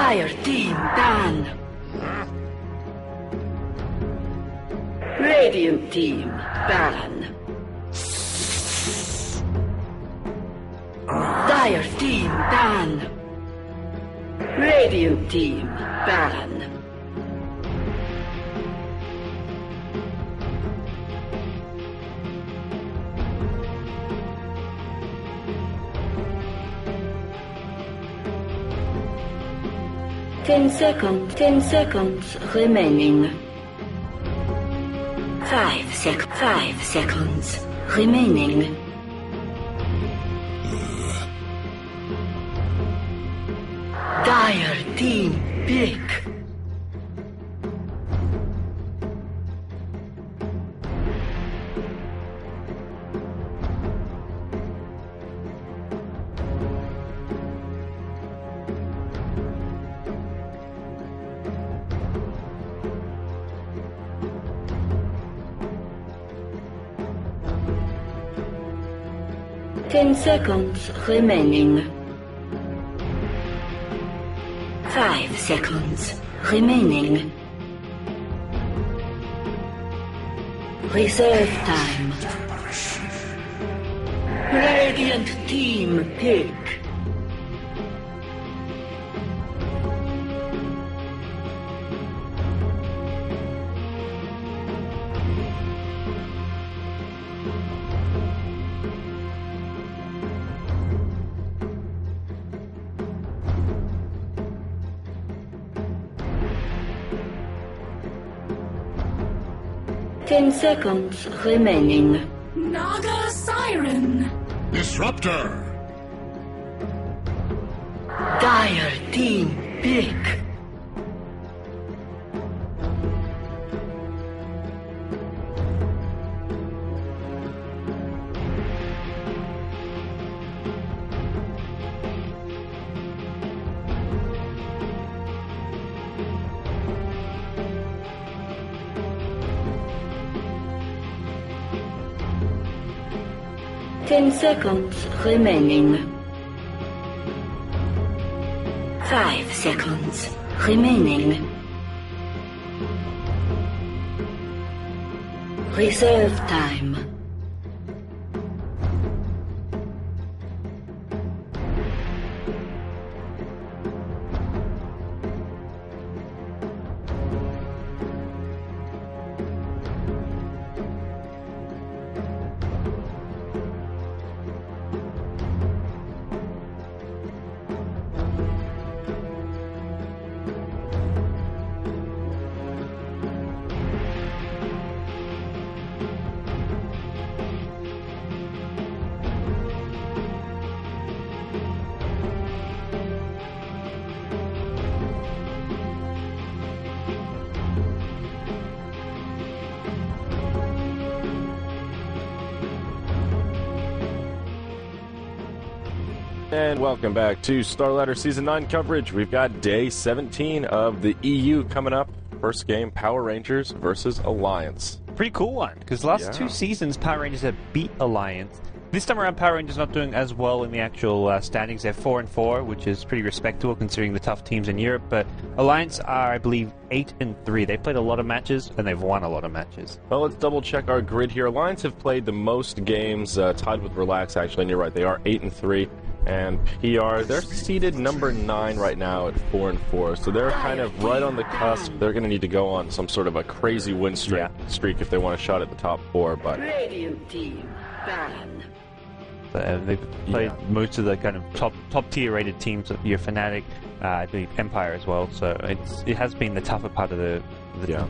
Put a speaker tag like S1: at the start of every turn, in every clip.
S1: Dire team ban. Radiant team ban. Dire team ban. Radiant team ban. Ten seconds remaining. 5 seconds remaining. Dire team pick. Ten seconds remaining. 5 seconds remaining. Reserve time. Radiant team pick. Ten seconds remaining.
S2: Naga Siren.
S3: Disruptor.
S1: Dire team pick. Ten seconds remaining. 5 seconds remaining. Reserve time.
S4: And welcome back to StarLadder Season 9 coverage. We've got Day 17 of the EU coming up. First game, Power Rangers versus Alliance.
S5: Pretty cool one, because last two seasons, Power Rangers have beat Alliance. This time around, Power Rangers not doing as well in the actual standings. They're 4-4, which is pretty respectable considering the tough teams in Europe. But Alliance are, I believe, 8-3. They've played a lot of matches, and they've won a lot of matches.
S4: Well, let's double check our grid here. Alliance have played the most games, tied with Relax, actually, and you're right, they are 8-3. And PR, they're seeded number 9 right now at 4-4, so they're kind of right on the cusp. They're going to need to go on some sort of a crazy win streak if they want a shot at the top 4. But
S1: Radiant team ban.
S5: They've played most of the kind of top tier rated teams. Your Fnatic, I believe Empire as well. So it has been the tougher part of the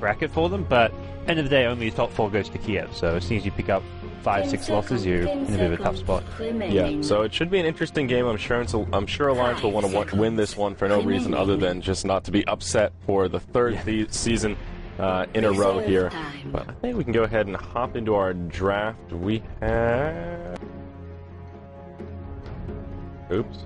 S5: bracket for them. But end of the day, only the top 4 goes to Kiev. So as soon as you pick up 5-6 losses, you're in a bit of a tough spot.
S4: Yeah, so it should be an interesting game. I'm sure Alliance will want to win this one for no reason other than just not to be upset for the third season in a row here. But I think we can go ahead and hop into our draft. We have... Oops.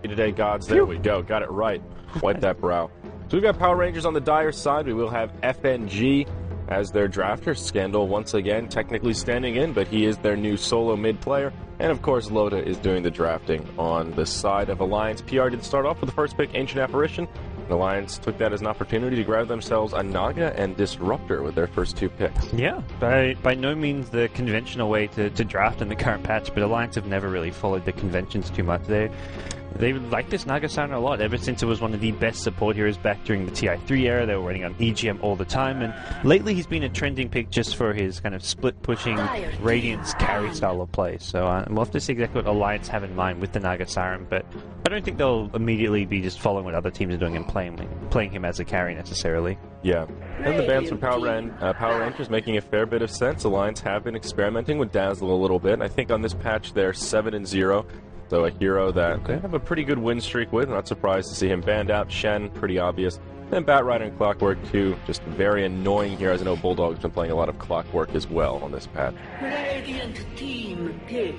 S4: Today, gods, there we go. Got it right. Wipe that brow. So we've got Power Rangers on the Dire side. We will have FNG as their drafter. Scandal once again technically standing in, but he is their new solo mid player. And of course, Loda is doing the drafting on the side of Alliance. PR did start off with the first pick, Ancient Apparition. And Alliance took that as an opportunity to grab themselves a Naga and Disruptor with their first 2 picks.
S5: Yeah, by no means the conventional way to draft in the current patch, but Alliance have never really followed the conventions too much. They like this Naga Siren a lot, ever since it was one of the best support heroes back during the TI3 era. They were running on EGM all the time, and lately he's been a trending pick just for his kind of split-pushing Radiance carry style of play. So we'll have to see exactly what Alliance have in mind with the Naga Siren, but I don't think they'll immediately be just following what other teams are doing and playing him as a carry necessarily.
S4: Yeah, and the bans from Power Rangers making a fair bit of sense. Alliance have been experimenting with Dazzle a little bit. I think on this patch they're 7-0. So a hero that they have a pretty good win streak with. Not surprised to see him banned out. Shen, pretty obvious. Then Batrider and Clockwork too, just very annoying here. As I know Bulldog's been playing a lot of Clockwork as well on this patch.
S1: Radiant team pick.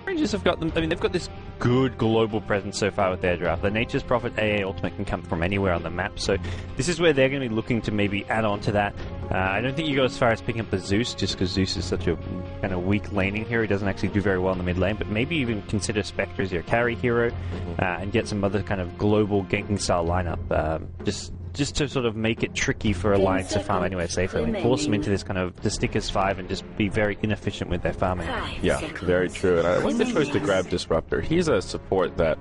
S5: Rangers have got them. I mean, they've got this good global presence so far with their draft. The Nature's Prophet AA Ultimate can come from anywhere on the map, so this is where they're going to be looking to maybe add on to that. I don't think you go as far as picking up the Zeus, just because Zeus is such a kind of weak laning hero. He doesn't actually do very well in the mid lane, but maybe even consider Spectre as your carry hero and get some other kind of global ganking style lineup. Just to sort of make it tricky for Alliance to farm anywhere safely. Like force them into this kind of the stickers 5 and just be very inefficient with their farming.
S4: Yeah, very true. And I like the choice to grab Disruptor. He's a support that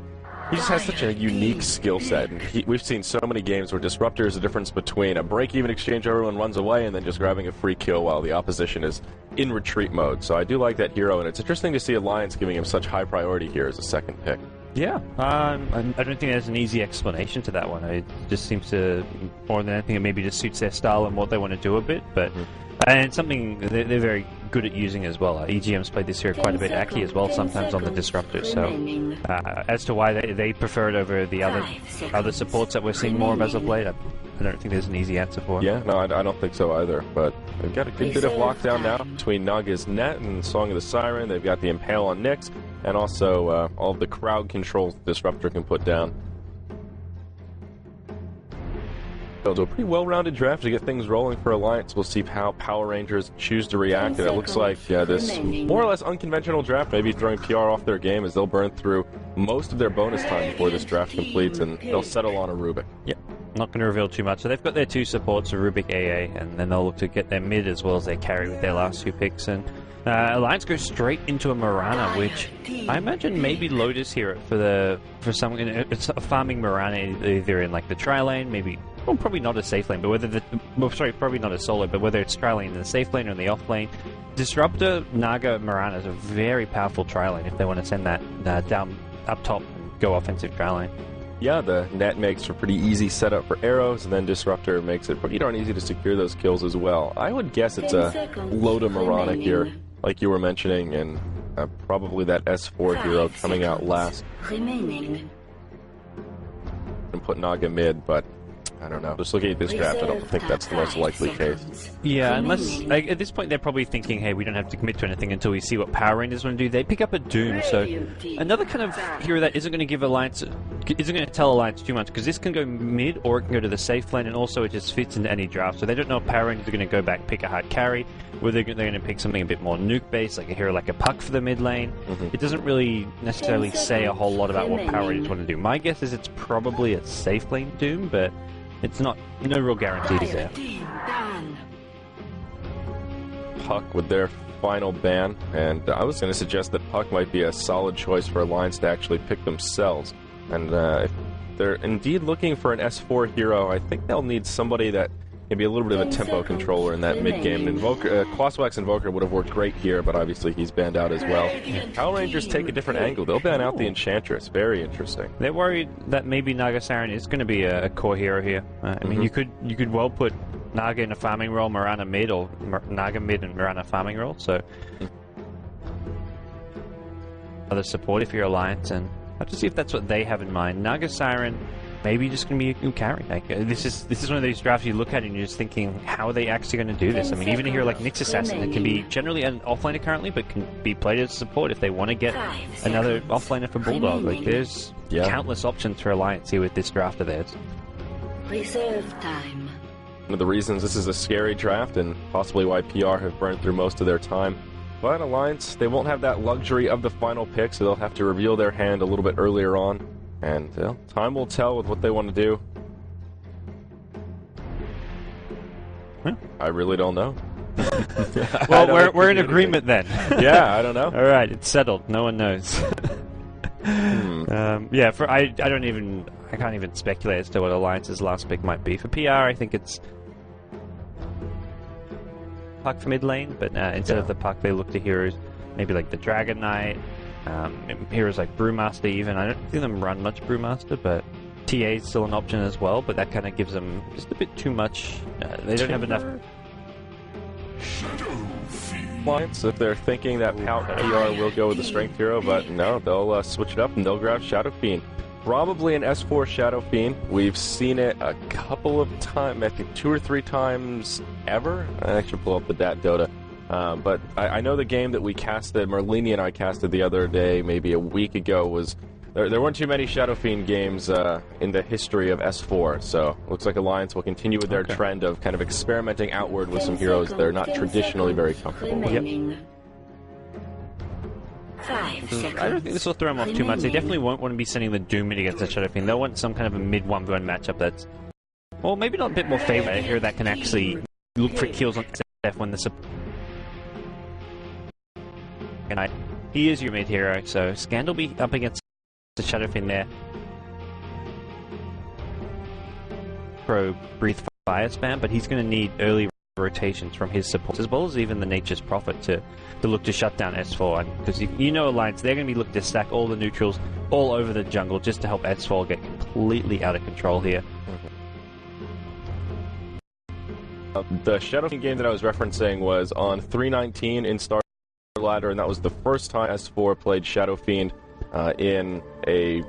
S4: he just has such a unique skill set. And we've seen so many games where Disruptor is the difference between a break-even exchange where everyone runs away and then just grabbing a free kill while the opposition is in retreat mode. So I do like that hero, and it's interesting to see Alliance giving him such high priority here as a second pick.
S5: Yeah, I don't think there's an easy explanation to that one. It just seems to, more than anything, it maybe just suits their style and what they want to do a bit. But and something they're very good at using as well. EGM's played this hero quite a bit, Aki as well, sometimes on the Disruptor. So as to why they prefer it over the other supports that we're seeing more of as of late, I don't think there's an easy answer for it.
S4: Yeah, no, I don't think so either. But they've got a good bit of lockdown now between Naga's Net and Song of the Siren. They've got the Impale on Nyx, and also all of the crowd controls Disruptor can put down. So a pretty well-rounded draft to get things rolling for Alliance. We'll see how Power Rangers choose to react, and it looks like this more or less unconventional draft, maybe throwing PR off their game, as they'll burn through most of their bonus time before this draft completes, and they'll settle on a Rubik.
S5: Yeah, not going to reveal too much. So they've got their 2 supports, a Rubik AA, and then they'll look to get their mid as well as their carry with their last 2 picks. And Alliance goes straight into a Mirana, which I imagine maybe Lotus here for some it's a farming Mirana either in like the tri lane, maybe. Well, probably not a safe lane, but probably not a solo, but whether it's tri lane in the safe lane or in the off lane, Disruptor, Naga, Mirana is a very powerful tri lane if they want to send that down up top and go offensive tri lane.
S4: Yeah, the net makes for pretty easy setup for arrows, and then Disruptor makes it pretty darn easy to secure those kills as well. I would guess it's a Loda Mirana here, like you were mentioning, and probably that S4 hero coming out last. And put Naga mid, but I don't know. Just looking at this draft, I don't think that's the most likely case.
S5: Yeah, unless at this point they're probably thinking, hey, we don't have to commit to anything until we see what Power Rangers want to do. They pick up a Doom, so another kind of hero that isn't going to give Alliance, isn't going to tell Alliance too much, because this can go mid or it can go to the safe lane, and also it just fits into any draft. So they don't know if Power Rangers are going to go back, pick a hard carry, whether they're going to pick something a bit more nuke-based, like a hero like a Puck for the mid lane. It doesn't really necessarily say a whole lot about what Power Rangers want to do. My guess is it's probably a safe lane Doom, but it's no real guarantees there.
S4: Puck with their final ban, and I was going to suggest that Puck might be a solid choice for Alliance to actually pick themselves. And if they're indeed looking for an S4 hero, I think they'll need somebody that can be a little bit of a tempo controller in that mid-game. Invoker, Quaswax Invoker would have worked great here, but obviously he's banned out as well. Power Rangers take a different angle. They'll ban out the Enchantress. Very interesting.
S5: They're worried that maybe Naga Siren is going to be a core hero here. I mean, you could well put Naga in a farming role, Mirana mid, or Naga mid and Mirana farming role. So other support if you're Alliance, and I have to see if that's what they have in mind. Naga Siren, maybe just going to be a carry. Like, this is one of those drafts you look at and you're just thinking, how are they actually going to do this? I mean, even a hero like Nyx Assassin, that can be generally an offlaner currently, but can be played as support if they want to get another offlaner for Bulldog. Like, there's countless options for Alliance here with this draft of theirs.
S1: Reserve time.
S4: of the reasons this is a scary draft and possibly why PR have burned through most of their time. But Alliance, they won't have that luxury of the final pick, so they'll have to reveal their hand a little bit earlier on. And time will tell with what they want to do. I really don't know.
S5: Well, we're in agreement then.
S4: Yeah, I don't know.
S5: All right, it's settled. No one knows. Yeah, I can't even speculate as to what Alliance's last pick might be. For PR, I think it's Puck for mid lane, but instead of the Puck, they look to heroes maybe like the Dragon Knight, heroes like Brewmaster even. I don't see them run much Brewmaster, but TA is still an option as well, but that kind of gives them just a bit too much. They don't have enough.
S4: Alliance, if they're thinking that PR will go with the Strength hero, but no, they'll switch it up and they'll grab Shadow Fiend. Probably an S4 Shadow Fiend. We've seen it a couple of times, I think 2 or 3 times ever. I actually pull up the Dota. But I know the game that we casted, Merlini and I casted the other day, maybe a week ago, was there weren't too many Shadow Fiend games in the history of S4, so looks like Alliance will continue with their trend of kind of experimenting outward with some heroes they're not traditionally very comfortable with. Yep.
S5: I don't think this will throw them off too much. They definitely won't want to be sending the Doom in against the Shadow Fiend. They'll want some kind of a mid 1v1 matchup that's, well, maybe not a bit more favored. A hero that can actually look for kills on SF when the he is your mid hero, so Scandal will be up against the Shadow Fiend there. Pro Breathe Fire spam, but he's going to need early rotations from his support, as well as even the Nature's Prophet to look to shut down S4, because you know Alliance, they're going to be looking to stack all the neutrals all over the jungle just to help S4 get completely out of control here.
S4: The Shadow Fiend game that I was referencing was on 3.19 in StarLadder, and that was the first time S4 played Shadow Fiend in a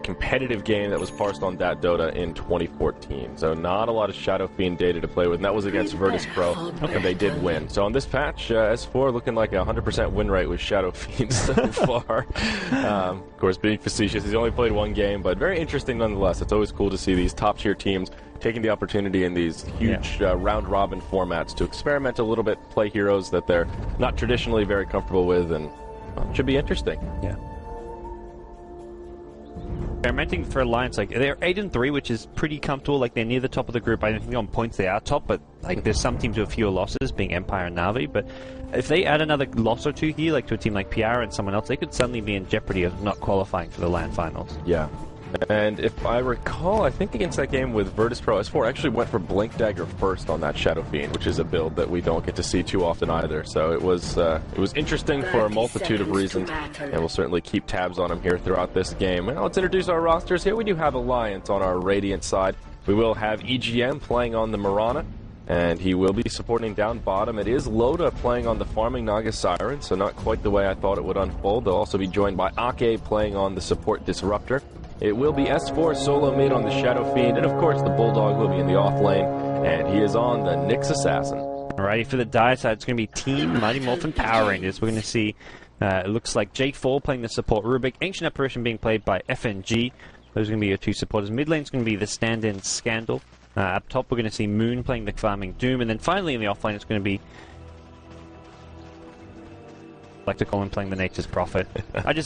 S4: competitive game that was parsed on Dota in 2014. So not a lot of Shadow Fiend data to play with, and that was against Virtus Pro, and they did win. So on this patch, S4 looking like a 100% win rate with Shadow Fiend so far. Of course, being facetious, he's only played 1 game, but very interesting nonetheless. It's always cool to see these top-tier teams taking the opportunity in these huge round-robin formats to experiment a little bit, play heroes that they're not traditionally very comfortable with, and it should be interesting.
S5: Yeah. Experimenting for Alliance, like they're 8-3, which is pretty comfortable. Like they're near the top of the group. I don't think on points they are top, but like there's some teams with fewer losses, being Empire and Na'Vi. But if they add another loss or two here, like to a team like PR and someone else, they could suddenly be in jeopardy of not qualifying for the LAN finals.
S4: Yeah. And if I recall, I think against that game with Virtus Pro, S4 actually went for Blink Dagger first on that Shadow Fiend, which is a build that we don't get to see too often either. So it was interesting for a multitude of reasons, and we'll certainly keep tabs on him here throughout this game. Now let's introduce our rosters here. We do have Alliance on our Radiant side. We will have EGM playing on the Mirana, and he will be supporting down bottom. It is Loda playing on the Farming Naga Siren, so not quite the way I thought it would unfold. They'll also be joined by Ake playing on the Support Disruptor. It will be S4 solo mid on the Shadow Fiend, and of course the Bulldog will be in the off lane, and he is on the Nyx Assassin.
S5: Alrighty, for the Dire side, it's going to be Team Mighty Morphin Power Rangers. We're going to see, it looks like J4 playing the support Rubik, Ancient Apparition being played by FNG. Those are going to be your 2 supporters. Mid lane's going to be the stand-in Scandal. Up top, we're going to see Moon playing the Farming Doom, and then finally in the off lane, it's going to be like to call him playing the Nature's Prophet.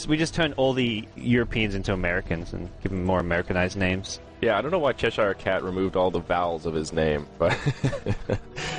S5: We just turned all the Europeans into Americans and give them more Americanized names.
S4: Yeah, I don't know why Cheshire Cat removed all the vowels of his name, but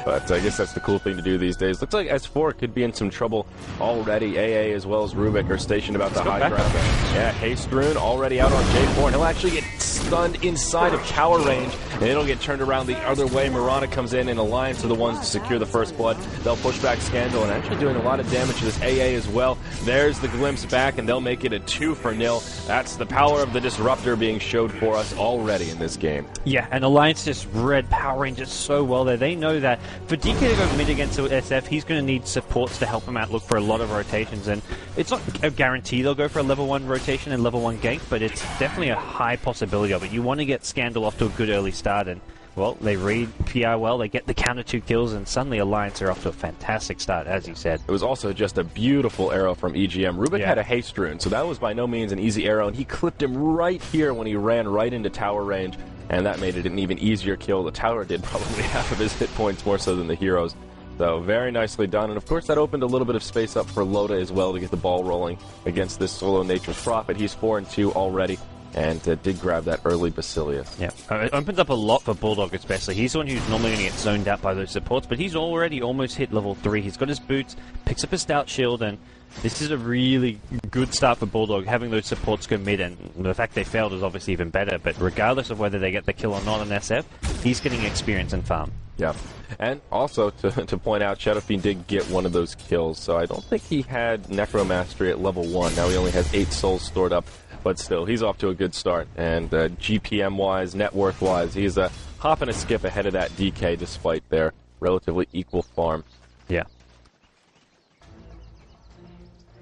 S4: but I guess that's the cool thing to do these days. Looks like S4 could be in some trouble already. AA as well as Rubik are stationed about the high ground. Yeah, Haste Rune already out on J4, and he'll actually get stunned inside of tower range, and it'll get turned around the other way. Mirana comes in, and Alliance are the ones to secure the first blood. They'll push back Scandal, and actually doing a lot of damage to this AA as well. There's the glimpse back, and they'll make it a 2-0. That's the power of the Disruptor being showed for us already in this game.
S5: Yeah, and Alliance just read Power Rangers so well there. They know that for DK to go mid against SF, he's going to need supports to help him out, look for a lot of rotations, and it's not a guarantee they'll go for a level 1 rotation and level 1 gank, but it's definitely a high possibility of it. You want to get Scandal off to a good early start, and well, they read PR well, they get the counter 2 kills, and suddenly Alliance are off to a fantastic start, as you said.
S4: It was also just a beautiful arrow from EGM. Rubik had a haste rune, so that was by no means an easy arrow, and he clipped him right here when he ran right into tower range, and that made it an even easier kill. The tower did probably half of his hit points more so than the heroes. So very nicely done, and of course that opened a little bit of space up for Loda as well to get the ball rolling against this solo Nature's Prophet. He's 4-2 already, and did grab that early Basilius.
S5: Yeah, it opens up a lot for Bulldog especially. He's the one who's normally going to get zoned out by those supports, but he's already almost hit level 3. He's got his boots, picks up a stout shield, and this is a really good start for Bulldog, having those supports go mid, and the fact they failed is obviously even better, but regardless of whether they get the kill or not on SF, he's getting experience and farm.
S4: Yeah, and also to point out, Shadow Fiend did get one of those kills, so I don't think he had Necromastery at level 1. Now he only has 8 souls stored up, but still, he's off to a good start. And GPM-wise, net worth-wise, he's a hop and a skip ahead of that DK despite their relatively equal farm.
S5: Yeah.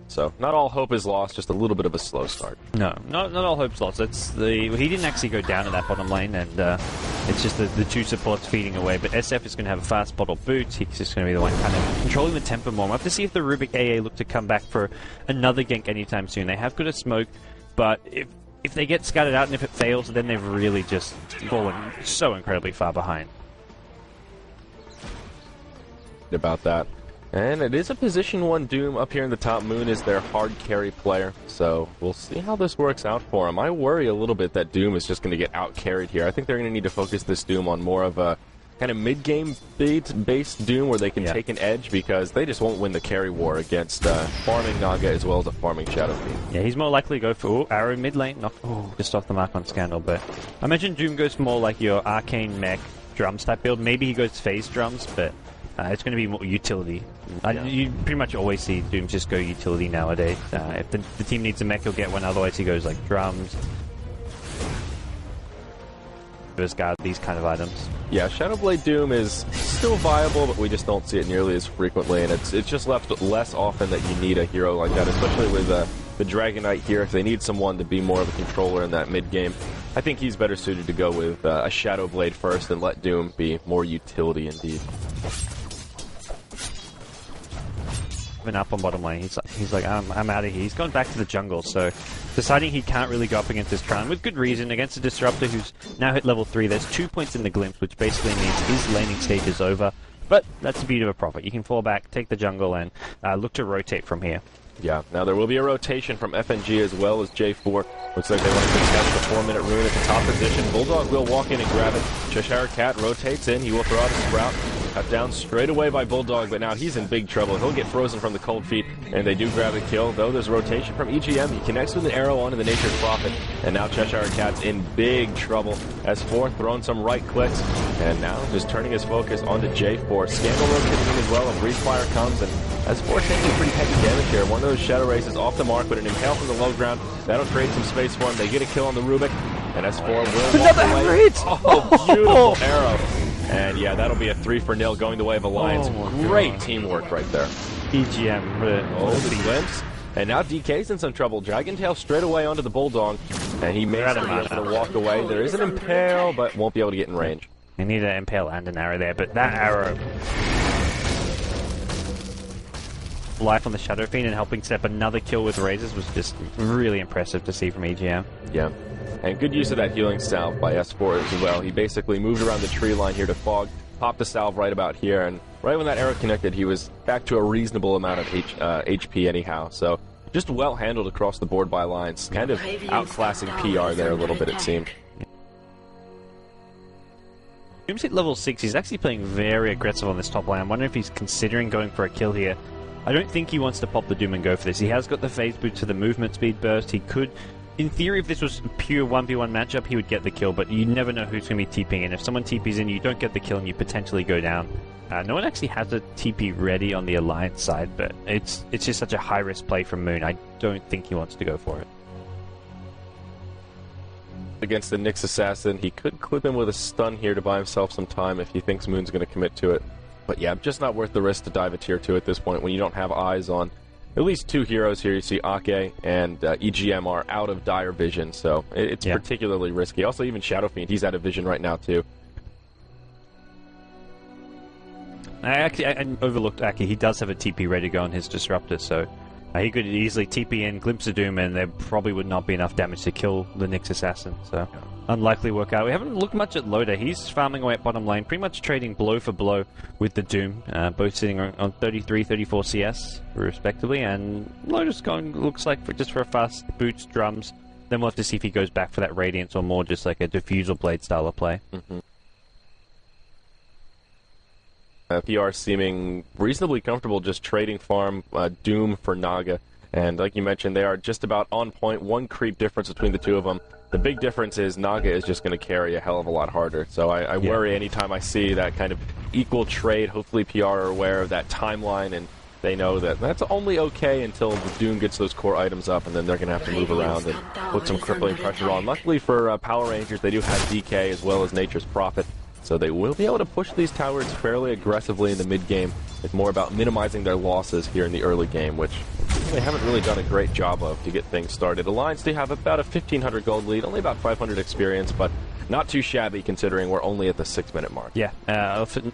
S4: So, not all hope is lost, just a little bit of a slow start.
S5: No, not all hope's lost. He didn't actually go down in that bottom lane, and it's just the 2 supports feeding away. But SF is going to have a fast bottle boots. He's just going to be the one kind of controlling the tempo more. We'll have to see if the Rubik AA look to come back for another gank anytime soon. They have got a smoke, but if they get scattered out and if it fails, then they've really just fallen so incredibly far behind.
S4: About that. And it is a position 1 Doom up here in the top. Moon is their hard carry player, so we'll see how this works out for him. I worry a little bit that Doom is just going to get out-carried here. I think they're going to need to focus this Doom on more of a kind of mid-game based Doom where they can take an edge, because they just won't win the carry war against farming Naga as well as a farming Shadow Fiend.
S5: Yeah, he's more likely to go for arrow mid lane, just off the mark on Scandal, but I imagine Doom goes more like your Arcane Mech drums type build. Maybe he goes phase drums, but it's going to be more utility. You pretty much always see Doom just go utility nowadays. If the team needs a mech, he'll get one. Otherwise, he goes like drums, guard, these kind of items.
S4: Yeah, Shadowblade Doom is still viable, but we just don't see it nearly as frequently, and it's just left less often that you need a hero like that, especially with the Dragon Knight here. If they need someone to be more of a controller in that mid game, I think he's better suited to go with a Shadowblade first and let Doom be more utility indeed.
S5: Up on bottom lane, he's like, I'm out of here. He's gone back to the jungle, so deciding he can't really go up against this Tron with good reason against a Disruptor who's now hit level 3. There's 2 points in the glimpse, which basically means his laning stage is over. But that's the beauty of a Prophet. You can fall back, take the jungle, and look to rotate from here.
S4: Yeah, now there will be a rotation from FNG as well as J4. Looks like they want to contest the 4-minute rune at the top position. Bulldog will walk in and grab it. Cheshire Cat rotates in. He will throw out a Sprout. Cut down straight away by Bulldog, but now he's in big trouble. He'll get frozen from the cold feet, and they do grab a kill. Though there's a rotation from EGM. He connects with an arrow onto the Nature's Prophet, and now Cheshire Cat's in big trouble. S4 throwing some right clicks, and now just turning his focus onto J4. Scandal rotating in as well, and Breeze Fire comes, and S4 taking pretty heavy damage here. One of those Shadow Races off the mark, but an impale from the low ground. That'll create some space for him. They get a kill on the Rubik, and S4 will walk away. Oh, beautiful arrow. And yeah, that'll be a 3-0 going the way of Alliance. Great teamwork right there.
S5: EGM.
S4: The glimpse. And now DK's in some trouble. Dragon Tail straight away onto the Bulldog. And he makes the walk away. There is an impale, but won't be able to get in range.
S5: You need an impale and an arrow there, but that arrow... life on the Shadow Fiend and helping set up another kill with razors was just really impressive to see from EGM.
S4: Yeah. And good use of that healing salve by S4 as well. He basically moved around the tree line here to fog, popped the salve right about here, and right when that arrow connected, he was back to a reasonable amount of HP anyhow. So just well handled across the board by Alliance. Kind of outclassing PR there a little bit, it seemed.
S5: Doom's hit level 6. He's actually playing very aggressive on this top lane. I'm wondering if he's considering going for a kill here. I don't think he wants to pop the Doom and go for this. He has got the phase boost to the movement speed burst. He could... In theory, if this was a pure 1v1 matchup, he would get the kill, but you never know who's going to be TPing in. If someone TPs in, you don't get the kill and you potentially go down. No one actually has a TP ready on the Alliance side, but it's just such a high-risk play from Moon. I don't think he wants to go for it.
S4: Against the Nyx Assassin, he could clip him with a stun here to buy himself some time if he thinks Moon's going to commit to it. But yeah, just not worth the risk to dive a tier 2 at this point when you don't have eyes on at least 2 heroes here. You see Ake and EGM are out of dire vision, so it's particularly risky. Also, even Shadow Fiend, he's out of vision right now, too.
S5: I overlooked Aki. He does have a TP ready to go on his Disruptor, so he could easily TP in, Glimpse of Doom, and there probably would not be enough damage to kill the Nyx Assassin, so unlikely work out. We haven't looked much at Loda. He's farming away at bottom lane, pretty much trading blow for blow with the Doom, both sitting on 33, 34 CS, respectively, and Loda's going, looks like, just for a fast boots, drums. Then we'll have to see if he goes back for that Radiance or more just like a Diffusal Blade style of play.
S4: PR seeming reasonably comfortable just trading farm Doom for Naga. And like you mentioned, they are just about on point. One creep difference between the two of them. The big difference is Naga is just going to carry a hell of a lot harder. So I worry anytime I see that kind of equal trade. Hopefully PR are aware of that timeline and they know that that's only okay until the Doom gets those core items up, and then they're going to have to move around and put some crippling pressure on. Luckily for Power Rangers, they do have DK as well as Nature's Prophet, so they will be able to push these towers fairly aggressively in the mid-game. It's more about minimizing their losses here in the early game, which they haven't really done a great job of to get things started. Alliance, they have about a 1,500 gold lead, only about 500 experience, but not too shabby considering we're only at the 6-minute mark.
S5: Yeah,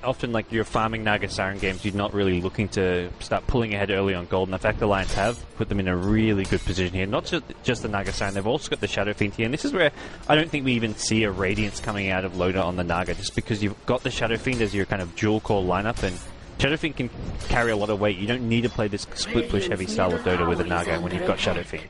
S5: often like you're farming Naga Siren games, you're not really looking to start pulling ahead early on gold, and the fact Alliance have put them in a really good position here. Not just the Naga Siren, they've also got the Shadow Fiend here, and this is where I don't think we even see a Radiance coming out of Loda on the Naga, just because you've got the Shadow Fiend as your kind of dual core lineup, and Shadow Fiend can carry a lot of weight. You don't need to play this split push heavy style of Dota with a Naga when you've got Shadow Fiend.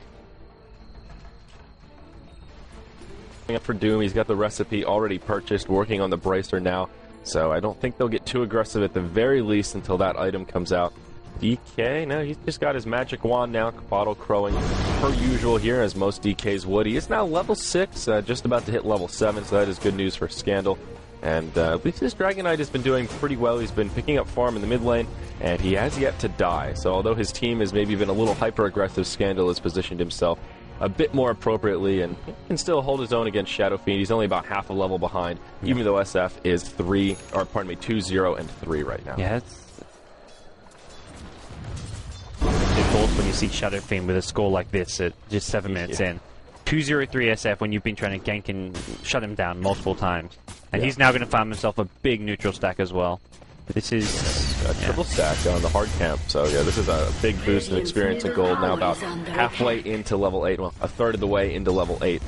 S4: Up for Doom, he's got the recipe already purchased, working on the Bracer now, so I don't think they'll get too aggressive at the very least until that item comes out. DK, no, he's just got his magic wand now, bottle crowing per usual here, as most DKs would. He is now level 6, just about to hit level 7, so that is good news for Scandal. And at least this Dragon Knight has been doing pretty well. He's been picking up farm in the mid lane, and he has yet to die. So although his team has maybe been a little hyper-aggressive, Scandal has positioned himself a bit more appropriately and can still hold his own against Shadow Fiend. He's only about half a level behind, even though SF is 2-0 and 3 right now.
S5: Yeah, it's difficult when you see Shadow Fiend with a score like this at just 7 minutes in. 2-0-3 SF when you've been trying to gank and shut him down multiple times. And he's now going to farm himself a big neutral stack as well. This is
S4: a triple stack on the hard camp, so yeah, this is a big boost in experience and gold, now about halfway into level 8, well, a third of the way into level 8.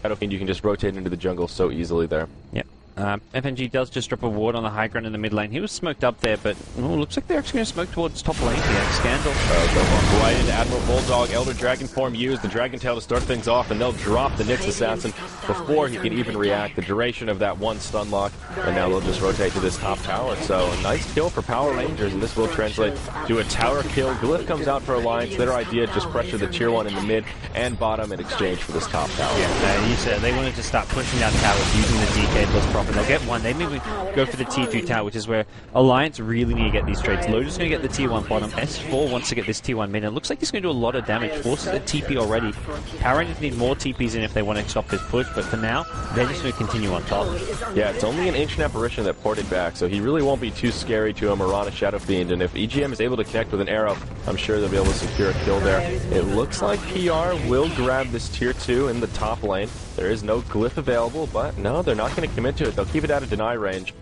S4: Shadow Fiend, you can just rotate into the jungle so easily there.
S5: Yep. FNG does just drop a ward on the high ground in the mid lane. He was smoked up there, but looks like they're actually going to smoke towards top lane here. Scandal.
S4: Go right into Admiral Bulldog, Elder Dragon form used, the Dragon Tail to start things off, and they'll drop the Nyx Assassin before he can even react. The duration of that one stun lock, and now they'll just rotate to this top tower. So a nice kill for Power Rangers, and this will translate to a tower kill. Glyph comes out for Alliance. Their idea, just pressure the tier 1 in the mid and bottom in exchange for this top tower.
S5: Yeah, you said they wanted to start pushing down towers using the DK plus Prophet. They'll get one. They maybe go for the T2 tower, which is where Alliance really need to get these trades. Loda's going to get the T1 bottom. S4 wants to get this T1 mid. And it looks like he's going to do a lot of damage. Forces a TP already. Power Rangers need more TPs in if they want to stop this push, but for now, they're just going to continue on top.
S4: Yeah, it's only an Ancient Apparition that ported back, so he really won't be too scary to a Mirana Shadow Fiend. And if EGM is able to connect with an arrow, I'm sure they'll be able to secure a kill there. It looks like PR will grab this tier 2 in the top lane. There is no Glyph available, but no, they're not going to commit to it. They'll keep it out of deny range.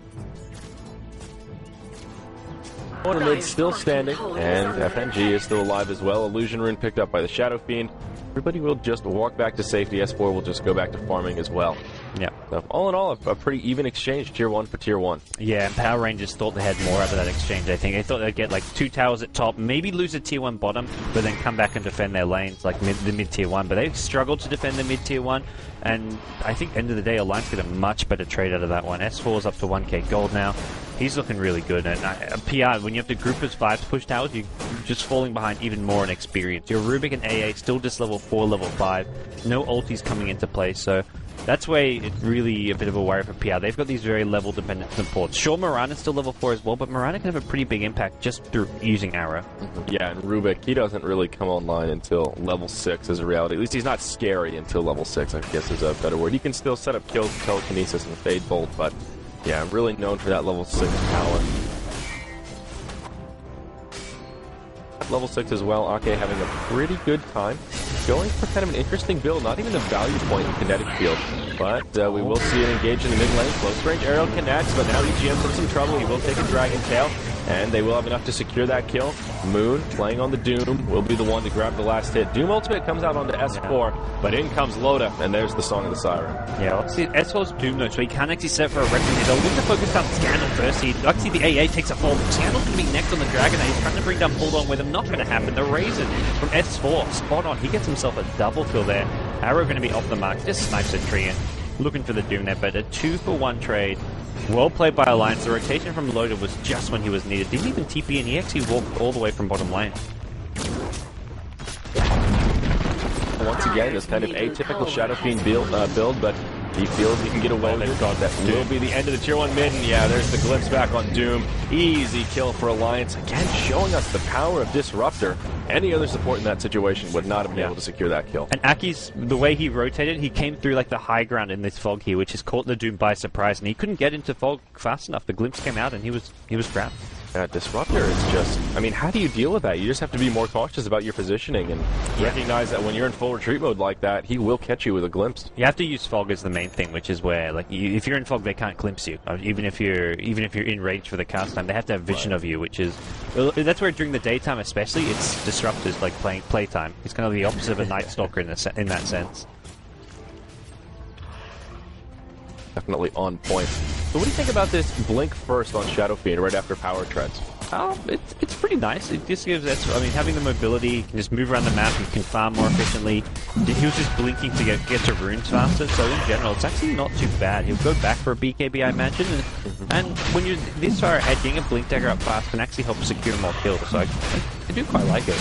S4: One mid still standing, and FNG is still alive as well. Illusion Rune picked up by the Shadow Fiend. Everybody will just walk back to safety. S4 will just go back to farming as well.
S5: Yeah.
S4: So all in all, a pretty even exchange, tier 1 for tier 1.
S5: Yeah, and Power Rangers thought they had more out of that exchange, I think. They thought they'd get like 2 towers at top, maybe lose a tier 1 bottom, but then come back and defend their lanes, like the mid tier 1. But they struggled to defend the mid tier 1, and I think end of the day, Alliance get a much better trade out of that one. S4 is up to 1k gold now. He's looking really good, and PR, when you have to group as 5 to push towers, you're just falling behind even more in experience. Your Rubik and AA still just level 4, level 5. No ultis coming into play, so that's why it's really a bit of a worry for PR. They've got these very level-dependent supports. Sure, Mirana's still level 4 as well, but Mirana can have a pretty big impact just through using Arrow.
S4: Yeah, and Rubik, he doesn't really come online until level 6 as a reality. At least he's not scary until level 6, I guess is a better word. He can still set up kills with Telekinesis and Fade Bolt, but yeah, really known for that level 6 power. level 6 as well. Ake having a pretty good time. Going for kind of an interesting build, not even a value point in kinetic field. But we will see it engage in the mid lane. Close range arrow connects, but now EGM's in some trouble. He will take a Dragon Tail, and they will have enough to secure that kill. Moon, playing on the Doom, will be the one to grab the last hit. Doom ultimate comes out onto S4, but in comes Loda, and there's the Song of the Siren.
S5: Yeah, obviously S4's Doom though, so he can't actually set for a record hit. I'll look to focus on Scandal first. He actually the AA takes a fall. Scandal's going to be next on the Dragon. He's trying to bring down Pulled On with him. Not going to happen. The Razor from S4, spot on. He gets himself a double kill there. Arrow going to be off the mark. Just snipes a tree in. Looking for the Doom there, but a 2-for-1 trade. Well played by Alliance. The rotation from Loda was just when he was needed. Didn't even TP in. He actually walked all the way from bottom lane.
S4: Once again, this kind of atypical Shadow Fiend build, but he feels he can get away with it. That will be the end of the Tier 1 mid, and yeah, there's the glimpse back on Doom. Easy kill for Alliance. Again, showing us the power of Disruptor. Any other support in that situation would not have been able to secure that kill.
S5: And Aki's, the way he rotated, he came through like the high ground in this fog here, which has caught the Doom by surprise, and he couldn't get into fog fast enough. The glimpse came out, and he was grabbed.
S4: Disruptor is just, I mean, how do you deal with that? You just have to be more cautious about your positioning and recognize that when you're in full retreat mode like that, he will catch you with a glimpse.
S5: You have to use fog as the main thing, which is where, like, if you're in fog, they can't glimpse you. Even if you're in range for the cast time, they have to have vision of you, which is that's where during the daytime, especially, it's Disruptors like playing playtime. It's kind of the opposite of a Night Stalker in that sense.
S4: Definitely on point. So what do you think about this blink first on Shadow Fiend right after power treads?
S5: It's pretty nice. It just gives us, I mean, having the mobility, you can just move around the map, you can farm more efficiently. He was just blinking to get to runes faster, so in general, it's actually not too bad. He'll go back for a BKB, I imagine, and when you're this far ahead, getting a blink dagger up fast can actually help secure more kills, so I do quite like it.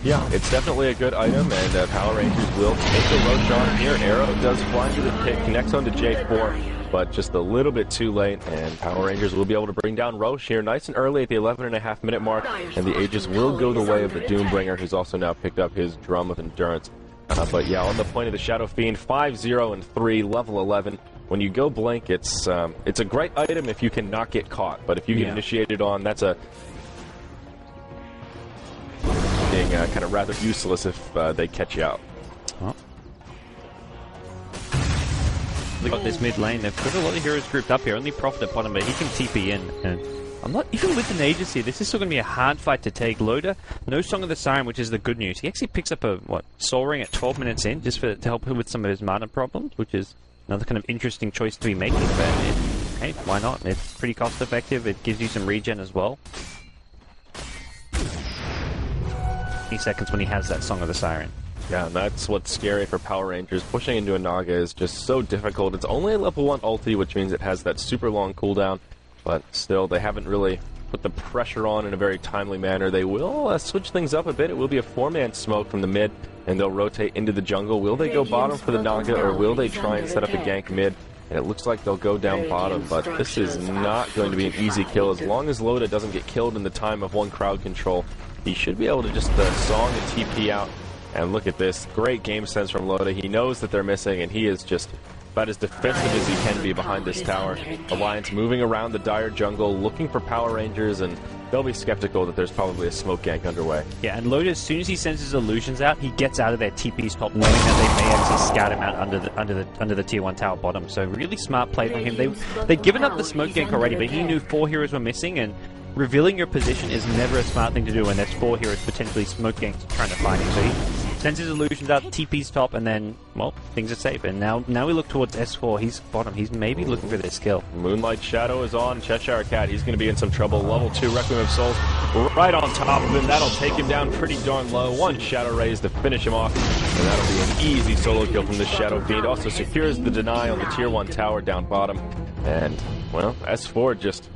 S4: Yeah, it's definitely a good item, and Power Rangers will take the Roach on here. Arrow does fly into the pit, connects onto J4, but just a little bit too late, and Power Rangers will be able to bring down Roche here nice and early at the 11.5-minute mark, and the Aegis will go the way of the Doombringer, who's also now picked up his Drum of Endurance. But yeah, on the point of the Shadow Fiend, 5-0 and 3, level 11. When you go blink, it's a great item if you can not get caught, but if you get initiated on, that's a kind of rather useless if they catch you out.
S5: Oh. They got this mid lane. They've got a lot of heroes grouped up here. Only Prophet at bottom, but he can TP in. And I'm not even with an Aegis here. This is still going to be a hard fight to take. Loda, no Song of the Siren, which is the good news. He actually picks up a Soul Ring at 12 minutes in, just to help him with some of his mana problems, which is another kind of interesting choice to be making. But hey, why not? It's pretty cost effective. It gives you some regen as well. Seconds when he has that Song of the Siren.
S4: Yeah, and that's what's scary for Power Rangers. Pushing into a Naga is just so difficult. It's only a level 1 ulti, which means it has that super long cooldown, but still, they haven't really put the pressure on in a very timely manner. They will switch things up a bit. It will be a 4-man smoke from the mid, and they'll rotate into the jungle. Will they go bottom for the Naga, or will they try and set up a gank mid? And it looks like they'll go down bottom, but this is not going to be an easy kill. As long as Loda doesn't get killed in the time of 1 crowd control, he should be able to just song and TP out. And look at this. Great game sense from Loda. He knows that they're missing, and he is just about as defensive as he can be behind this tower. Alliance moving around the dire jungle, looking for Power Rangers, and they'll be skeptical that there's probably a smoke gank underway. Yeah, and Loda, as soon as he sends his illusions out, he gets out of their TP's top, knowing that they may actually scout him out under the Tier 1 tower bottom. So really smart play from him. They'd given up the smoke gank already, but he knew 4 heroes were missing, and revealing your position is never a smart thing to do when there's 4 heroes potentially smoke ganks trying to find you. So he sends his illusions out, TP's top, and then, well, things are safe. And now we look towards S4. He's bottom. He's maybe looking for this kill. Moonlight Shadow is on. Cheshire Cat, he's going to be in some trouble. Level 2 Requiem of Souls right on top of him. That'll take him down pretty darn low. 1 Shadow Raise to finish him off. And that'll be an easy solo kill from this Shadow Fiend. Also secures the deny on the Tier 1 tower down bottom. And, well, S4 just...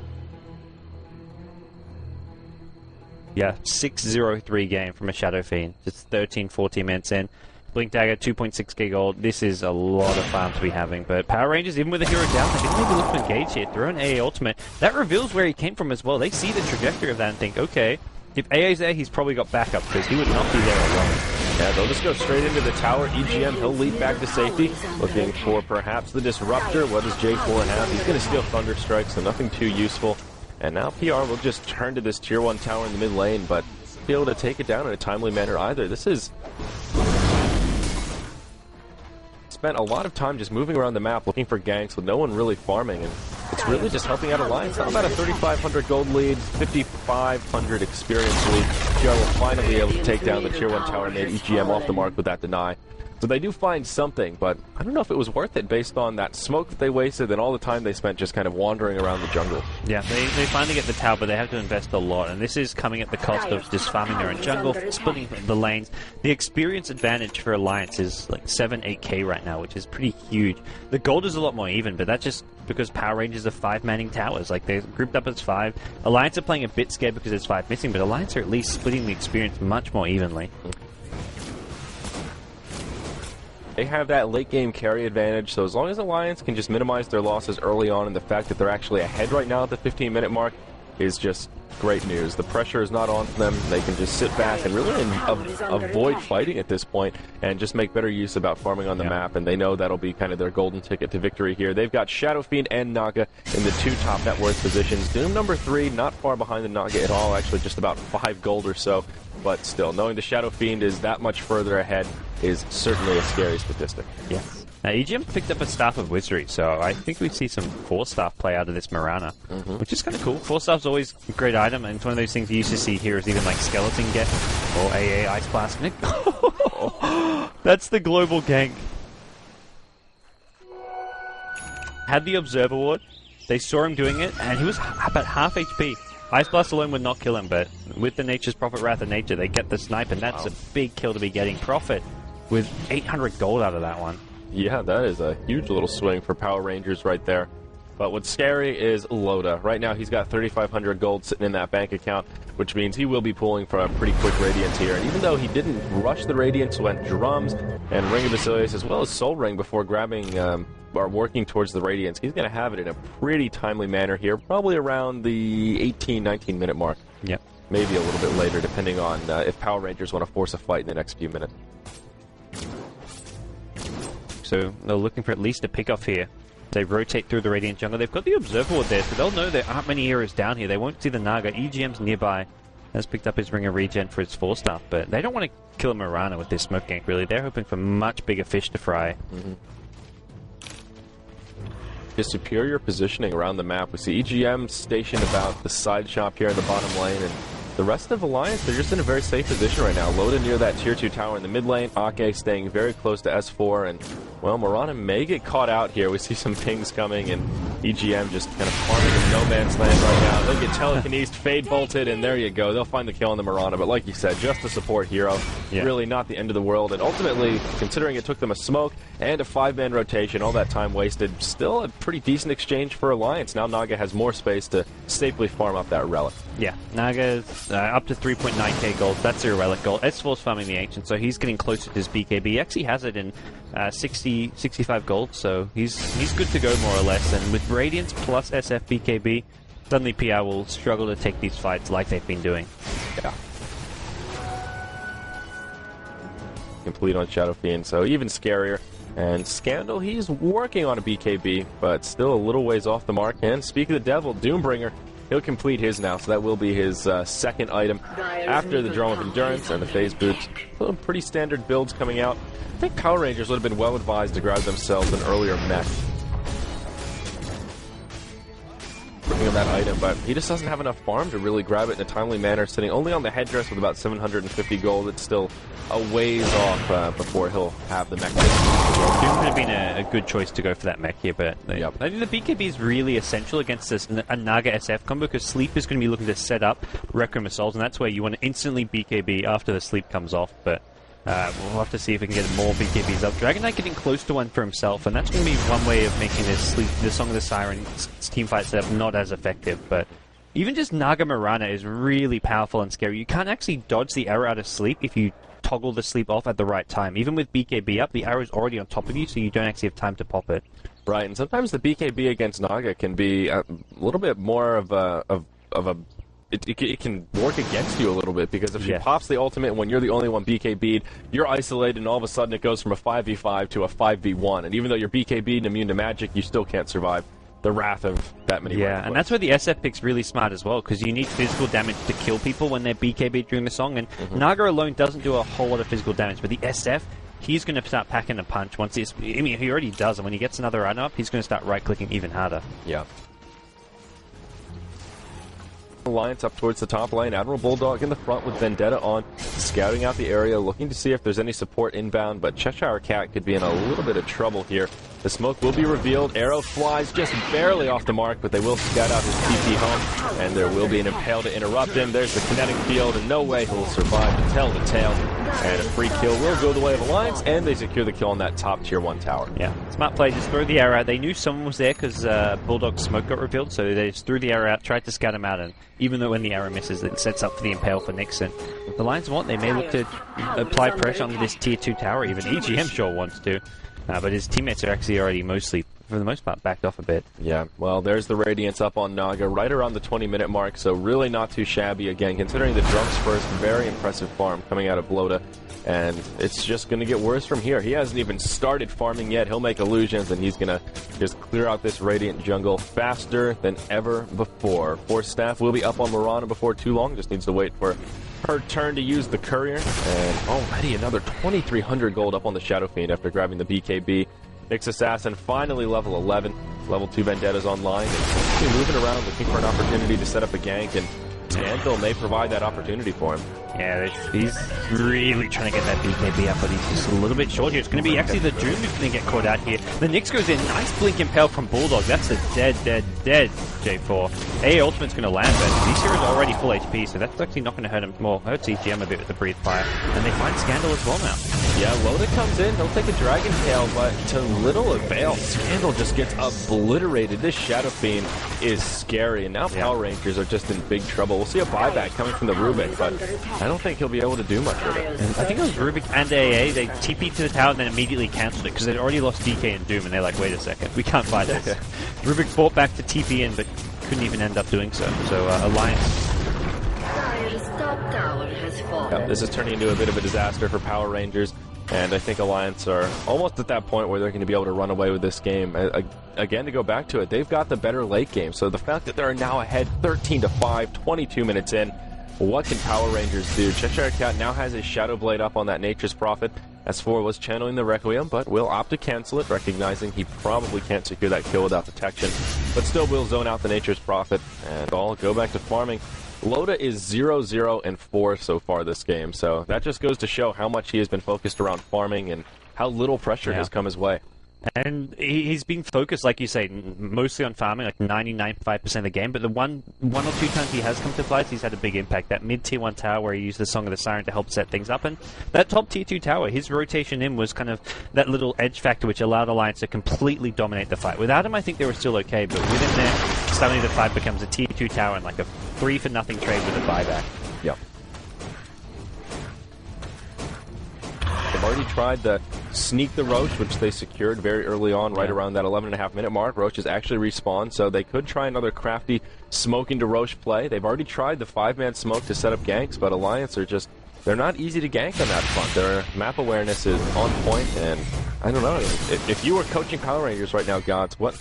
S4: Yeah, 6-0-3 game from a Shadow Fiend. Just 13-14 minutes in. Blink Dagger, 2.6k gold. This is a lot of farm to be having. But Power Rangers, even with a hero down, they didn't even look to engage here. Throw an AA ultimate. That reveals where he came from as well. They see the trajectory of that and think, okay, if AA's there, he's probably got backup, because he would not be there alone. Yeah, they'll just go straight into the tower. EGM, he'll lead back to safety. Looking for perhaps the Disruptor. What does J4 have? He's going to steal Thunderstrike, so nothing too useful. And now PR will just turn to this Tier 1 tower in the mid lane, but be able to take it down in a timely manner either. This is... spent a lot of time just moving around the map looking for ganks with no one really farming, and it's really just helping out Alliance. How about a 3,500 gold lead, 5,500 experience lead? GR will finally be able to take down the tier 1 tower mid EGM off the mark with that deny. So they do find something, but I don't know if it was worth it based on that smoke that they wasted and all the time they spent just kind of wandering around the jungle.
S5: Yeah, they finally get the tower, but they have to invest a lot, and this is coming at the cost of just farming their own jungle, splitting the lanes. The experience advantage for Alliance is like 7-8k right now, which is pretty huge. The gold is a lot more even, but that's just because Power Rangers are 5-manning towers. Like, they're grouped up as 5. Alliance are playing a bit scared because there's 5 missing, but Alliance are at least splitting the experience much more evenly.
S4: They have that late game carry advantage, so as long as Alliance can just minimize their losses early on, and the fact that they're actually ahead right now at the 15-minute mark is just great news. The pressure is not on them. They can just sit back and really avoid fighting at this point and just make better use about farming on the map, and they know that'll be kind of their golden ticket to victory here. They've got Shadow Fiend and Naga in the 2 top net worth positions. Doom number 3, not far behind the Naga at all, actually just about 5 gold or so. But still, knowing the Shadow Fiend is that much further ahead is certainly a scary statistic.
S5: Yes. Now, EGM picked up a Staff of Wizardry, so I think we see some 4-staff play out of this Mirana, which is kind of cool. 4-staff's always a great item, and it's one of those things you used to see heroes even like Skeleton get, or AA Ice Blast. That's the global gank. Had the Observer Ward, they saw him doing it, and he was about half HP. Ice Blast alone would not kill him, but with the Nature's Prophet Wrath of Nature, they get the snipe, and that's a big kill to be getting. Prophet with 800 gold out of that one.
S4: Yeah, that is a huge little swing for Power Rangers right there. But what's scary is Loda. Right now, he's got 3,500 gold sitting in that bank account, which means he will be pulling for a pretty quick Radiant here. And even though he didn't rush the Radiance, went Drums and Ring of Basilius, as well as Soul Ring before grabbing or working towards the Radiance, he's going to have it in a pretty timely manner here, probably around the 18-19 minute mark.
S5: Yep.
S4: Maybe a little bit later, depending on if Power Rangers want to force a fight in the next few minutes.
S5: So they're looking for at least a pick-off here. They rotate through the Radiant jungle. They've got the Observer Ward there, so they'll know there aren't many heroes down here. They won't see the Naga. EGM's nearby. Has picked up his Ring of Regen for his 4-staff, but they don't want to kill a Mirana with this smoke gank, really. They're hoping for much bigger fish to fry.
S4: His superior positioning around the map. We see EGM stationed about the side shop here in the bottom lane, and the rest of Alliance, they're just in a very safe position right now. Loda near that tier 2 tower in the mid lane. Ake staying very close to S4, and, well, Mirana may get caught out here. We see some pings coming, and EGM just kind of farming in no man's land right now. They'll get telekinesed, fade bolted, and there you go. They'll find the kill on the Mirana, but like you said, just a support hero. Yeah. Really not the end of the world, and ultimately, considering it took them a smoke and a 5-man rotation, all that time wasted, still a pretty decent exchange for Alliance. Now Naga has more space to safely farm up that relic.
S5: Yeah, Naga's up to 3.9k gold. That's a relic gold. S4's farming the Ancient, so he's getting closer to his BKB. He actually has it in 65 gold, so he's good to go more or less. And with Radiance plus SF BKB, suddenly PR will struggle to take these fights like they've been doing.
S4: Yeah. Complete on Shadow Fiend, so even scarier. And Scandal, he's working on a BKB, but still a little ways off the mark. And speak of the devil, Doombringer, he'll complete his now, so that will be his second item after the Drum of Endurance and the Phase Boots. Some pretty standard builds coming out. I think Power Rangers would have been well advised to grab themselves an earlier mech. Bringing that item, but he just doesn't have enough farm to really grab it in a timely manner, sitting only on the headdress with about 750 gold. It's still a ways off before he'll have the mech.
S5: Doom could have been a good choice to go for that mech here, but I think the BKB is really essential against this a Naga SF combo, because Sleep is going to be looking to set up Requiem Assault, and that's where you want to instantly BKB after the Sleep comes off, but we'll have to see if we can get more BKBs up. Dragon Knight getting close to one for himself, and that's going to be one way of making this Song of the Siren teamfight setup not as effective, but even just Naga Mirana is really powerful and scary. You can't actually dodge the arrow out of Sleep if you toggle the Sleep off at the right time. Even with BKB up, the arrow's already on top of you, so you don't actually have time to pop it.
S4: Right, and sometimes the BKB against Naga can be a little bit more of a it can work against you a little bit, because if she pops the ultimate when you're the only one BKB'd, you're isolated, and all of a sudden it goes from a 5v5 to a 5v1, and even though you're BKB'd and immune to magic, you still can't survive the wrath of that many.
S5: Yeah, and that's where the SF pick's really smart as well, because you need physical damage to kill people when they're BKB during the song, and Naga alone doesn't do a whole lot of physical damage, but the SF, he's going to start packing a punch once he's... I mean, he already does, and when he gets another run up, he's going to start right-clicking even harder.
S4: Yeah. Alliance up towards the top lane. Admiral Bulldog in the front with Vendetta on, scouting out the area, looking to see if there's any support inbound, but Cheshire Cat could be in a little bit of trouble here. The smoke will be revealed. Arrow flies just barely off the mark, but they will scout out his TP home, and there will be an Impale to interrupt him. There's the kinetic field, and no way he'll survive to tell the tale. And a free kill will go the way of Alliance, and they secure the kill on that top tier 1 tower.
S5: Yeah, smart play, just throw the arrow out. They knew someone was there because Bulldog's smoke got revealed, so they just threw the arrow out, tried to scout him out, and even though when the arrow misses, it sets up for the Impale for Nixon. The Lions want, they may look to apply pressure onto this tier 2 tower, even EGM sure wants to. But his teammates are actually already mostly, for the most part, backed off a bit.
S4: Yeah, well, there's the Radiance up on Naga right around the 20-minute mark, so really not too shabby again, considering the Drums first, very impressive farm coming out of Dota, and it's just going to get worse from here. He hasn't even started farming yet. He'll make illusions, and he's going to just clear out this Radiant jungle faster than ever before. Force Staff will be up on Mirana before too long, just needs to wait for her turn to use the Courier, and already another 2,300 gold up on the Shadow Fiend after grabbing the BKB. Nyx Assassin finally level 11. Level 2 Vendetta's online. He's moving around looking for an opportunity to set up a gank, and Anvil may provide that opportunity for him.
S5: Yeah, he's really trying to get that BKB up, but he's just a little bit short here. It's going to be actually the Doom who's going to get caught out here. The Nyx goes in. Nice blink impale from Bulldog. That's a dead J4. AA Ultimate's going to land, but Vincere is already full HP, so that's actually not going to hurt him more. Hurts EGM a bit with the Breathe Fire. And they find Scandal as well now.
S4: Yeah, Loda comes in. He'll take a Dragon Tail, but to little avail. Scandal just gets obliterated. This Shadow Fiend is scary, and now Power Rangers are just in big trouble. We'll see a buyback coming from the Rubik, but I don't think he'll be able to do much with it.
S5: And I think it was Rubik and AA. They TP'd to the tower and then immediately cancelled it because they'd already lost DK and Doom, and they're like, wait a second, we can't fight this. Rubik fought back to TP in, but couldn't even end up doing so. So, Alliance.
S4: Yeah, this is turning into a bit of a disaster for Power Rangers, and I think Alliance are almost at that point where they're going to be able to run away with this game. Again, to go back to it, they've got the better late game, so the fact that they're now ahead 13-5, 22 minutes in, what can Power Rangers do? Cheshire Cat now has his Shadow Blade up on that Nature's Prophet. S4 was channeling the Requiem, but will opt to cancel it, recognizing he probably can't secure that kill without detection, but still will zone out the Nature's Prophet, and all go back to farming. Loda is 0-0-4 so far this game, so that just goes to show how much he has been focused around farming and how little pressure has come his way.
S5: And he's been focused, like you say, mostly on farming, like 90-95% of the game, but the one or two times he has come to fights, he's had a big impact. That mid-tier 1 tower where he used the Song of the Siren to help set things up, and that top tier 2 tower, his rotation in was kind of that little edge factor which allowed Alliance to completely dominate the fight. Without him, I think they were still okay, but with him there, suddenly the fight becomes a tier 2 tower and like a 3-for-nothing trade with a buyback.
S4: Yep. They've already tried the sneak the Roche, which they secured very early on, right around that 11.5 minute mark. Roche has actually respawned, so they could try another crafty smoke into Roche play. They've already tried the 5-man smoke to set up ganks, but Alliance are just, they're not easy to gank on that front. Their map awareness is on point, and I don't know, if you were coaching Power Rangers right now, Gods, what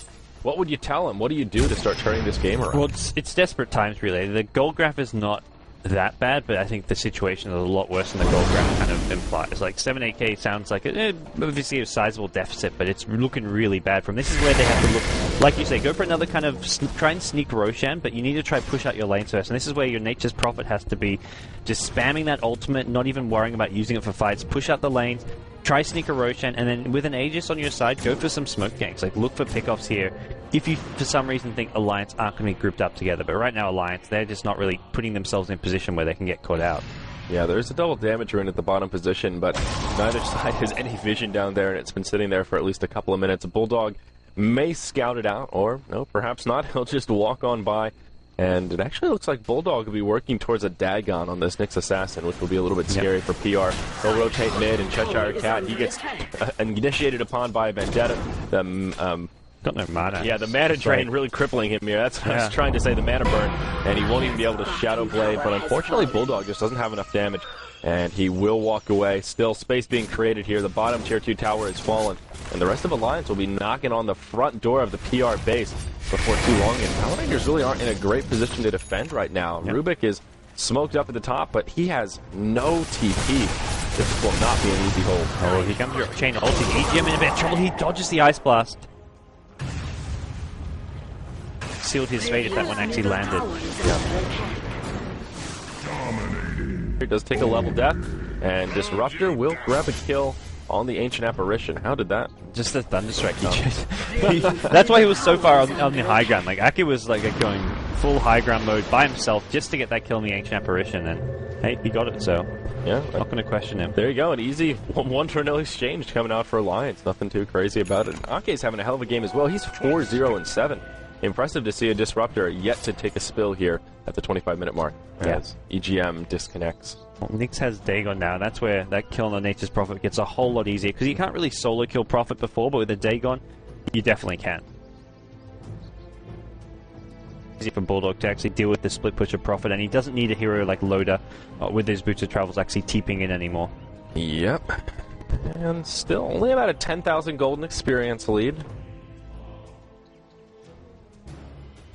S4: would you tell them? What do you do to start turning this game around?
S5: Well, it's desperate times, really. The gold graph is not that bad, but I think the situation is a lot worse than the gold graph kind of implies. Like 7-8k sounds like obviously a sizable deficit, but it's looking really bad from. This is where they have to look, like you say, go for another kind of try and sneak Roshan, but you need to try push out your lanes first, and this is where your Nature's Prophet has to be just spamming that ultimate, not even worrying about using it for fights. Push out the lanes, try sneak a Roshan, and then with an Aegis on your side, go for some smoke ganks. Like, look for pickoffs here. If you, for some reason, think Alliance aren't going to be grouped up together, but right now Alliance, they're just not really putting themselves in a position where they can get caught out.
S4: Yeah, there's a double damage rune at the bottom position, but neither side has any vision down there, and it's been sitting there for at least a couple of minutes. Bulldog may scout it out, or no, perhaps not. He'll just walk on by. And it actually looks like Bulldog will be working towards a Dagon on this Nyx Assassin, which will be a little bit scary for PR. He'll rotate mid, and Cheshire Cat, he gets initiated upon by Vendetta. The
S5: got no mana.
S4: Yeah, the mana drain really crippling him here. That's what I was trying to say, the mana burn. And he won't even be able to Shadow Blade, but unfortunately Bulldog just doesn't have enough damage. And he will walk away. Still space being created here. The bottom tier 2 tower is fallen. And the rest of Alliance will be knocking on the front door of the PR base before too long. And Power Rangers really aren't in a great position to defend right now. Yep. Rubik is smoked up at the top, but he has no TP. This will not be an easy hold.
S5: Oh, here comes your chain ulti. EGM in a bit of trouble. He dodges the Ice Blast. Sealed his fate if that one actually landed.
S4: It does take a level death, and Disruptor will grab a kill on the Ancient Apparition. How did that?
S5: Just the Thunderstrike. That's why he was so far on the high ground. Like, Aki was like going full high ground mode by himself just to get that kill on the Ancient Apparition, and hey, he got it, so yeah, not going to question him.
S4: There you go, an easy 1-for-0 exchange coming out for Alliance. Nothing too crazy about it. Ake's having a hell of a game as well. He's 4-0-7. Impressive to see a Disruptor yet to take a spill here at the 25-minute mark as EGM disconnects.
S5: Well, Nyx has Dagon now. That's where that kill on Nature's Prophet gets a whole lot easier, because you can't really solo kill Prophet before, but with a Dagon, you definitely can. Easy for Bulldog to actually deal with the split push of Prophet, and he doesn't need a hero like Loda with his Boots of Travels actually TPing in anymore.
S4: Yep. And still only about a 10,000 golden experience lead.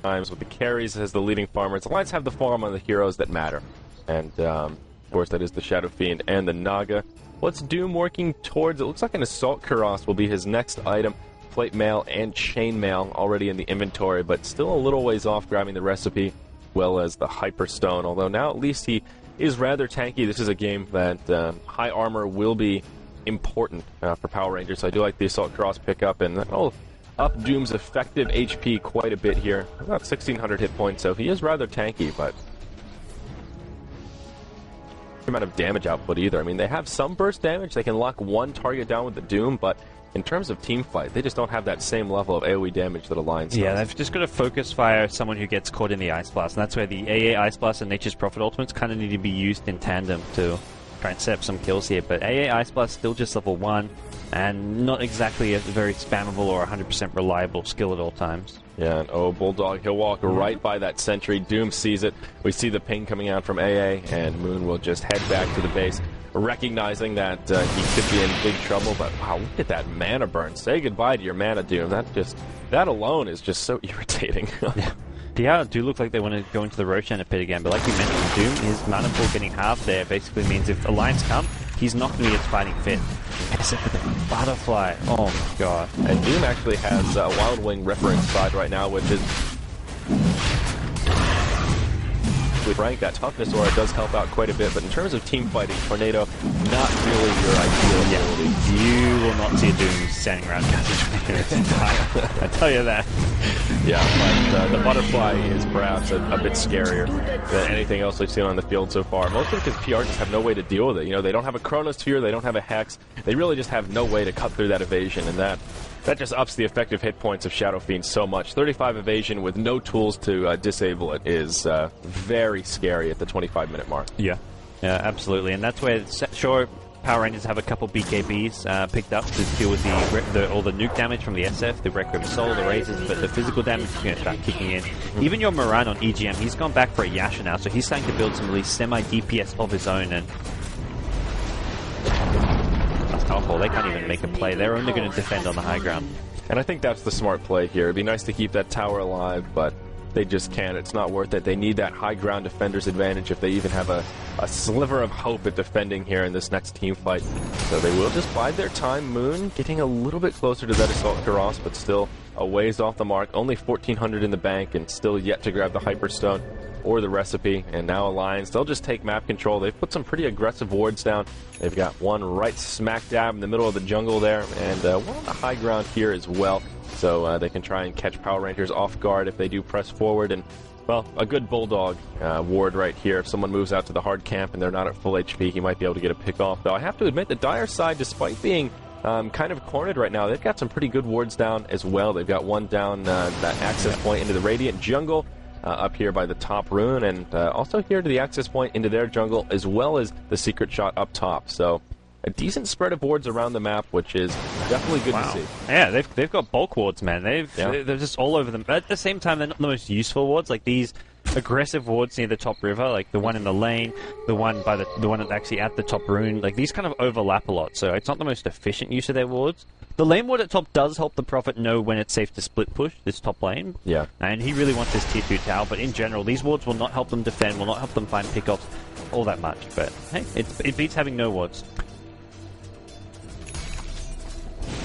S4: Times with the carries as the leading farmers. Alliance have the farm on the heroes that matter. And, of course, that is the Shadow Fiend and the Naga. What's Doom working towards? It looks like an Assault Cuirass will be his next item. Plate Mail and Chain Mail already in the inventory, but still a little ways off grabbing the recipe, as well as the Hyperstone. Although now at least he is rather tanky. This is a game that high armor will be important for Power Rangers. So I do like the Assault Cuirass pickup, and that'll up Doom's effective HP quite a bit here. About 1,600 hit points, so he is rather tanky, but amount of damage output either. I mean, they have some burst damage. They can lock one target down with the Doom, but in terms of team fight, they just don't have that same level of AoE damage that Alliance
S5: Yeah,
S4: does.
S5: they've just got to focus fire someone who gets caught in the Ice Blast, and that's where the AA Ice Blast and Nature's Prophet ultimates kind of need to be used in tandem to try and set up some kills here. But AA Ice Blast still just level 1, and not exactly a very spammable or 100% reliable skill at all times.
S4: Yeah, and Bulldog, he'll walk right by that sentry. Doom sees it. We see the ping coming out from AA, and Moon will just head back to the base, recognizing that he could be in big trouble. But wow, look at that mana burn. Say goodbye to your mana, Doom. That alone is just so irritating.
S5: Yeah, do look like they want to go into the Roshanna pit again, but like you mentioned, Doom, his mana pool getting halved there basically means if Alliance come, he's not going to be as fighting fit. Except for the Butterfly. Oh my god.
S4: And Doom actually has a Wild Wing reference side right now, which is with rank. That toughness aura does help out quite a bit, but in terms of team fighting, Tornado, not really your ideal ability.
S5: You will not see a Doom standing around casting Tornado. I tell you that.
S4: Yeah, but the Butterfly is perhaps a bit scarier than anything else we've seen on the field so far. Mostly because PR just have no way to deal with it. You know, they don't have a Chronosphere, they don't have a Hex. They really just have no way to cut through that evasion, and that just ups the effective hit points of Shadow Fiend so much. 35 evasion with no tools to disable it is very scary at the 25-minute mark.
S5: Yeah, absolutely. And that's where, sure, Power Rangers have a couple BKBs picked up to deal with all the nuke damage from the SF, the Requiem Soul, the Razors, but the physical damage is going to start kicking in. Even your Moran on EGM, he's gone back for a Yasha now, so he's starting to build some at least semi-DPS of his own, and they can't even make a play. They're only going to defend on the high ground.
S4: And I think that's the smart play here. It'd be nice to keep that tower alive, but they just can't. It's not worth it. They need that high ground defender's advantage if they even have a sliver of hope at defending here in this next team fight. So they will just bide their time. Moon getting a little bit closer to that Assault Cuirass, but still a ways off the mark. Only 1,400 in the bank and still yet to grab the Hyperstone or the recipe. And now Alliance, they'll just take map control. They've put some pretty aggressive wards down. They've got one right smack dab in the middle of the jungle there, and one on the high ground here as well. So they can try and catch Power Rangers off guard if they do press forward. And, well, a good Bulldog ward right here. If someone moves out to the hard camp and they're not at full HP, he might be able to get a pick off. Though I have to admit, the Dire side, despite being kind of cornered right now, they've got some pretty good wards down as well. They've got one down that access point into the Radiant Jungle up here by the top rune, and also here to the access point into their jungle, as well as the secret shot up top. So a decent spread of wards around the map, which is definitely good to see.
S5: Yeah, they've got bulk wards, man. They're just all over them. But at the same time, they're not the most useful wards. Like these aggressive wards near the top river, like the one in the lane, the one that's actually at the top rune. Like these kind of overlap a lot, so it's not the most efficient use of their wards. The lane ward at top does help the Prophet know when it's safe to split push this top lane.
S4: Yeah.
S5: And he really wants this tier 2 tower, but in general, these wards will not help them defend, will not help them find pickoffs all that much. But hey, it beats having no wards.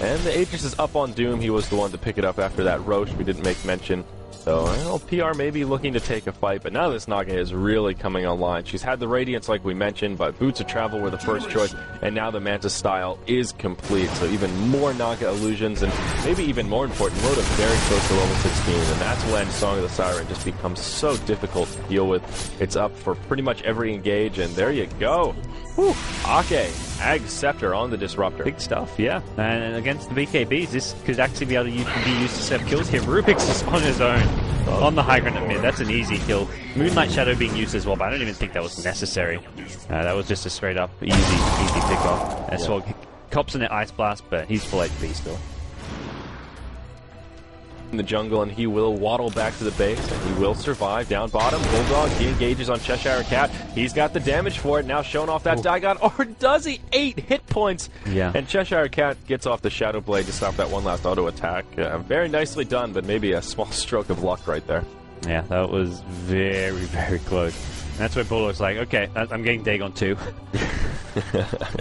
S4: And the Aegis is up on Doom. He was the one to pick it up after that Roche we didn't make mention. So, well, PR may be looking to take a fight, but now this Naga is really coming online. She's had the Radiance like we mentioned, but Boots of Travel were the first choice, and now the Mantis style is complete. So even more Naga illusions, and maybe even more important, Rhoda very close to level 16, and that's when Song of the Siren just becomes so difficult to deal with. It's up for pretty much every engage, and there you go. Whew. Ake, Ag Scepter on the Disruptor.
S5: Big stuff, yeah. And against the BKBs, this could actually be able to be used to set kills here. Rubik's is on his own on the high ground at mid. That's an easy kill. Moonlight Shadow being used as well, but I don't even think that was necessary. That was just a straight up easy pick off. As well, Cops in the Ice Blast, but he's full HP still.
S4: In the jungle, and he will waddle back to the base, and he will survive. Down bottom, Bulldog, he engages on Cheshire Cat. He's got the damage for it, now showing off that Daigon, or does he? 8 hit points!
S5: Yeah.
S4: And Cheshire Cat gets off the Shadow Blade to stop that one last auto attack. Very nicely done, but maybe a small stroke of luck right there.
S5: Yeah, that was very, very close. And that's where Bulldog's like, okay, I'm getting Dagon 2.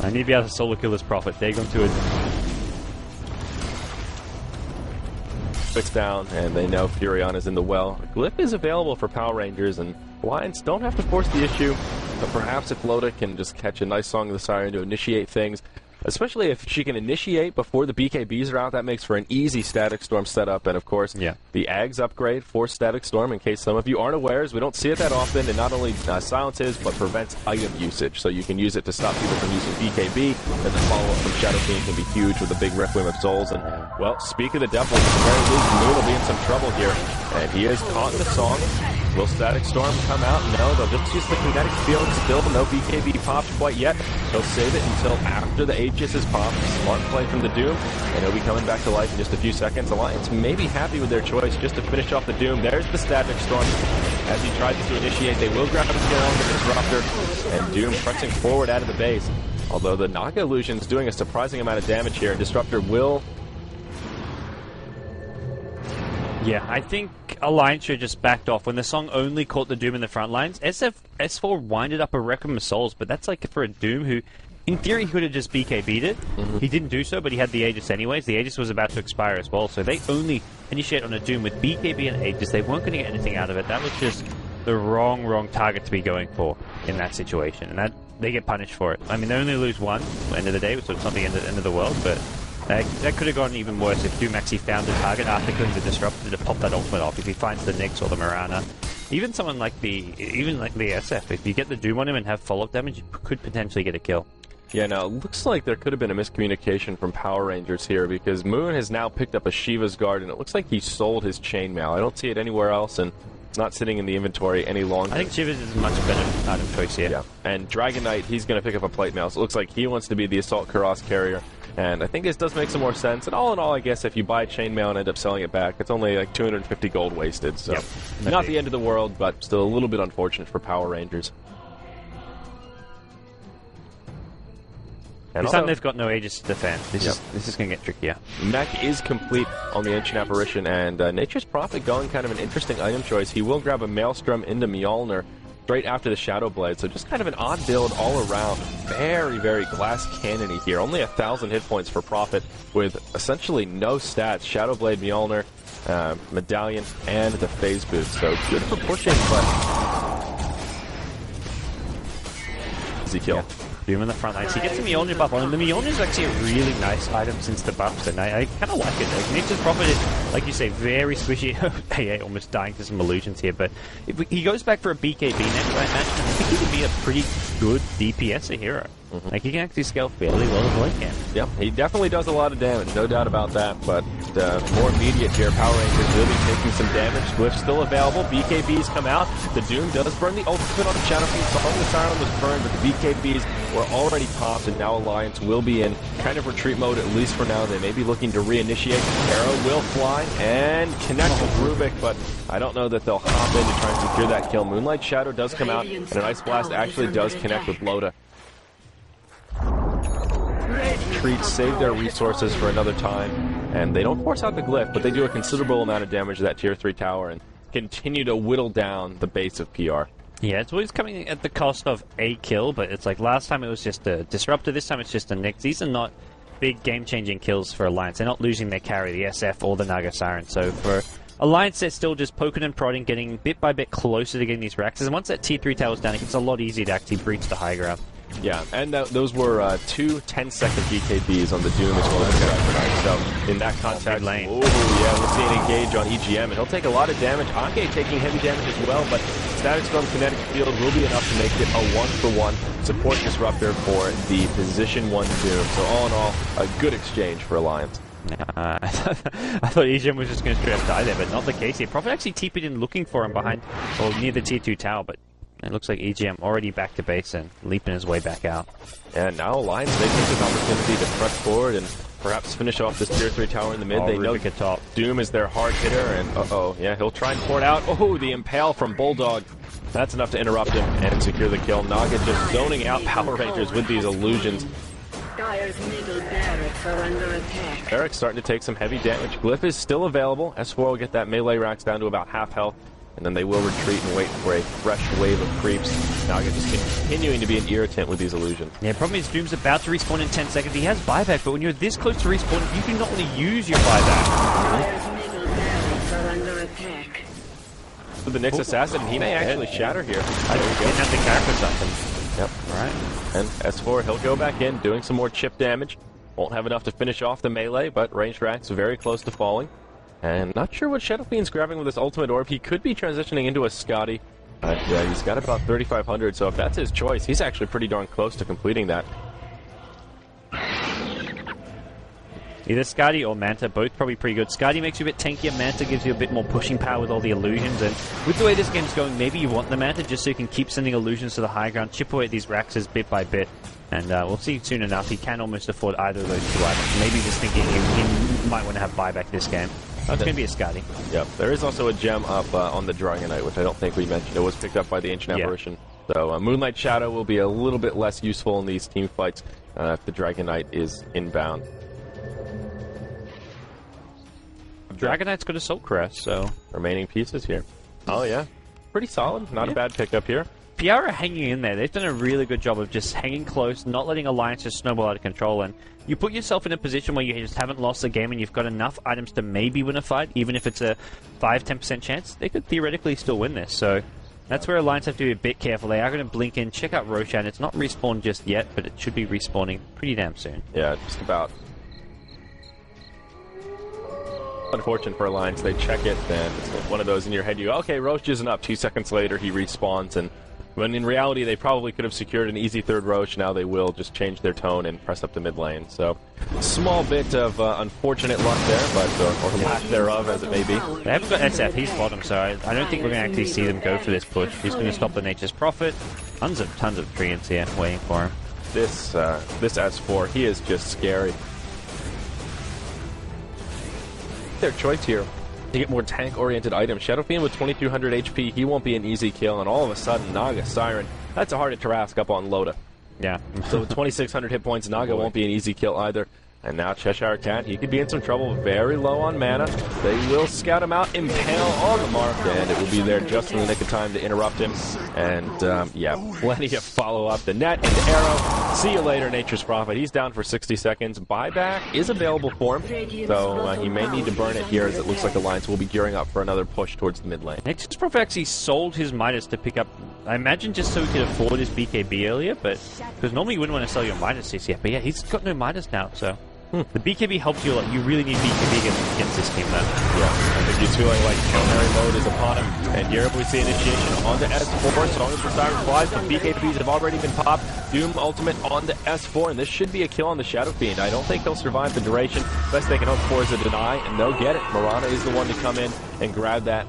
S5: I need to be able to solo kill this Prophet. Dagon 2 is...
S4: down, and they know Furion is in the well. Glyph is available for Power Rangers, and Lions don't have to force the issue, but perhaps if Loda can just catch a nice Song of the Siren to initiate things, especially if she can initiate before the BKBs are out, that makes for an easy Static Storm setup. And of course, the Ags upgrade for Static Storm, in case some of you aren't aware, is we don't see it that often, and not only silences, but prevents item usage. So you can use it to stop people from using BKB, and the follow-up from Shadow Fiend can be huge with a big Requiem of Souls. And, well, speak of the devil, at the very least, Moon will be in some trouble here. And he is caught in the song. Will Static Storm come out? No, they'll just use the Kinetic Field. Still no BKB popped quite yet. They'll save it until after the Aegis is popped. Smart play from the Doom, and he'll be coming back to life in just a few seconds. Alliance may be happy with their choice just to finish off the Doom. There's the Static Storm. As he tries to initiate, they will grab his skill on the Disruptor, and Doom pressing forward out of the base. Although the Naga Illusion is doing a surprising amount of damage here, and Disruptor will...
S5: Yeah, I think Alliance should have just backed off. When the song only caught the Doom in the front lines, S4 winded up a Requiem of Souls, but that's like for a Doom who, in theory, could have just BKB'd it. He didn't do so, but he had the Aegis anyways. The Aegis was about to expire as well, so they only initiate on a Doom with BKB and Aegis. They weren't going to get anything out of it. That was just the wrong target to be going for in that situation, and that they get punished for it. I mean, they only lose one at the end of the day, so it's not the end of the world, but... that could have gone even worse if Doom actually found the target after killing the Disruptor to pop that ultimate off. If he finds the Nyx or the Mirana, even someone like the SF, if you get the Doom on him and have follow-up damage, you could potentially get a kill.
S4: Yeah, now it looks like there could have been a miscommunication from Power Rangers here, because Moon has now picked up a Shiva's Guard, and it looks like he sold his chainmail. I don't see it anywhere else, and it's not sitting in the inventory any longer.
S5: I think Shiva's is a much better item choice here.
S4: Yeah, and Dragon Knight, he's going to pick up a plate mail, so it looks like he wants to be the Assault Karas carrier. And I think this does make some more sense. And all in all, I guess if you buy chainmail and end up selling it back, it's only like 250 gold wasted. So not the end of the world, but still a little bit unfortunate for Power Rangers. And
S5: this time they've got no Aegis to defend. This is going to get trickier.
S4: Mech is complete on the Ancient Apparition, and Nature's Prophet going kind of an interesting item choice. He will grab a Maelstrom into Mjolnir straight after the Shadow Blade, so just kind of an odd build all around. Very, very glass cannony here. Only 1,000 hit points for Prophet with essentially no stats. Shadow Blade, Mjolnir, Medallion, and the Phase Boost. So good for pushing, but easy kill.
S5: Doom in the front lines. He gets the Mjolnir buff on him. The Mjolnir is actually a really nice item since the buffs, and I kind of like it. Like, Nature's Prophet is, like you say, very squishy. AA almost dying to some illusions here, but if he goes back for a BKB next match, I think he could be a pretty good DPS hero. Like, he can actually scale fairly well as a late game.
S4: Yep, he definitely does a lot of damage, no doubt about that, but more immediate here, Power Rangers really taking some damage. Glyph's still available, BKBs come out, the Doom does burn the ultimate on the Shadow Fiend, Song of the Siren was burned, but the BKBs were already popped, and now Alliance will be in kind of retreat mode, at least for now. They may be looking to reinitiate. Arrow will fly and connect with Rubik, but I don't know that they'll hop in to try and secure that kill. Moonlight Shadow does come out, and an Ice Blast actually does connect with Loda. Treats save their resources for another time, and they don't force out the Glyph, but they do a considerable amount of damage to that tier 3 tower and continue to whittle down the base of PR.
S5: Yeah, it's always coming at the cost of a kill, but it's like last time it was just a Disruptor, this time it's just a Nyx. These are not big game-changing kills for Alliance. They're not losing their carry, the SF or the Naga Siren. So for Alliance, they're still just poking and prodding, getting bit by bit closer to getting these Raxes, and once that tier 3 tower's down, it gets a lot easier to actually breach the high ground.
S4: Yeah, and those were two 10-second BKBs on the Doom as well as the HyperX. So in that context,
S5: lane.
S4: Oh yeah, we'll see an engage on EGM, and he'll take a lot of damage. Anke taking heavy damage as well, but Static Storm Kinetic Field will be enough to make it a 1-for-1 support disruptor for the position 1 Doom. So all in all, a good exchange for Alliance.
S5: I thought EGM was just going to straight up die there, but not the case here. Prophet actually TP'd in looking for him behind, or near the tier 2 tower, but it looks like EGM already back to base and leaping his way back out.
S4: And now Alliance, they take this opportunity to press forward and perhaps finish off this tier 3 tower in the mid. They know
S5: top.
S4: Doom is their hard hitter, and yeah, he'll try and pour it out. Oh, the Impale from Bulldog. That's enough to interrupt him and secure the kill. Naga just zoning out Power Rangers with these illusions.
S1: Dire's middle barracks are under attack.
S4: Eric's starting to take some heavy damage. Glyph is still available. S4 will get that melee racks down to about half health, and then they will retreat and wait for a fresh wave of creeps. Naga just continuing to be an irritant with these illusions.
S5: Yeah, problem is Doom's about to respawn in 10 seconds. He has buyback, but when you're this close to respawn, you can not only use your buyback.
S1: Dire's middle barracks are under attack.
S4: With the Nyx Assassin, he may actually shatter here.
S5: I didn't have the character something.
S4: Yep.
S5: Alright.
S4: And S4, he'll go back in, doing some more chip damage. Won't have enough to finish off the melee, but ranged racks very close to falling. And not sure what Shadow Fiend's grabbing with his ultimate orb. He could be transitioning into a Scotty. Yeah, he's got about 3,500, so if that's his choice, he's actually pretty darn close to completing that.
S5: Either Scotty or Manta, both probably pretty good. Scotty makes you a bit tankier, Manta gives you a bit more pushing power with all the illusions, and with the way this game's going, maybe you want the Manta just so you can keep sending illusions to the high ground, chip away at these Raxes bit by bit, and we'll see soon enough. He can almost afford either of those two items. Maybe just thinking he might want to have buyback this game. That's going to be a Scotty.
S4: Yep, there is also a gem up on the Dragonite, which I don't think we mentioned. It was picked up by the Ancient Apparition. So Moonlight Shadow will be a little bit less useful in these team fights if the Dragonite is inbound.
S5: Dragonite's got a Soul Crest, so...
S4: Remaining pieces here. Oh, yeah. Pretty solid. Not a bad pickup here.
S5: PR are hanging in there. They've done a really good job of just hanging close, not letting Alliance just snowball out of control, and you put yourself in a position where you just haven't lost the game and you've got enough items to maybe win a fight, even if it's a 5-10% chance, they could theoretically still win this, so... That's where Alliance have to be a bit careful. They are going to blink in, check out Roshan. It's not respawned just yet, but it should be respawning pretty damn soon.
S4: Yeah, just about. Unfortunate for Alliance, they check it, and it's one of those in your head, you go, okay, Roche isn't up. 2 seconds later, he respawns, and when in reality, they probably could have secured an easy third Roche. Now they will just change their tone and press up the mid lane. So, small bit of unfortunate luck there, but or lack thereof, as it may be.
S5: They haven't got SF, he's bottom, so I don't think we're going to actually see them go for this push. He's going to stop the Nature's Prophet. Tons of treants here waiting for him.
S4: This S4, he is just scary. Their choice here to get more tank-oriented items. Shadow Fiend with 2,200 HP, he won't be an easy kill, and all of a sudden, Naga Siren, that's a hard to Tarrasque up on Loda.
S5: Yeah.
S4: So with 2,600 hit points, Naga won't be an easy kill either. And now Cheshire Cat, he could be in some trouble, very low on mana. They will scout him out, impale on the mark, and it will be there just in the nick of time to interrupt him. And, yeah, plenty of follow-up. The net and the arrow. See you later, Nature's Prophet. He's down for 60 seconds. Buyback is available for him, so he may need to burn it here, as it looks like Alliance will be gearing up for another push towards the mid lane.
S5: Nature's Prophet actually sold his Midas to pick up, I imagine just so he could afford his BKB earlier, but because normally you wouldn't want to sell your Midas yet. But yeah, he's got no Midas now, so... The BKB helps you a lot. You really need BKB against this team, though.
S4: Yeah, I think he's feeling like Hail Mary mode is upon him. And here we see initiation onto S4. As long as the Siren flies, the BKBs have already been popped. Doom ultimate onto S4, and this should be a kill on the Shadow Fiend. I don't think he'll survive the duration. Best they can hope for is a deny, and they'll get it. Mirana is the one to come in and grab that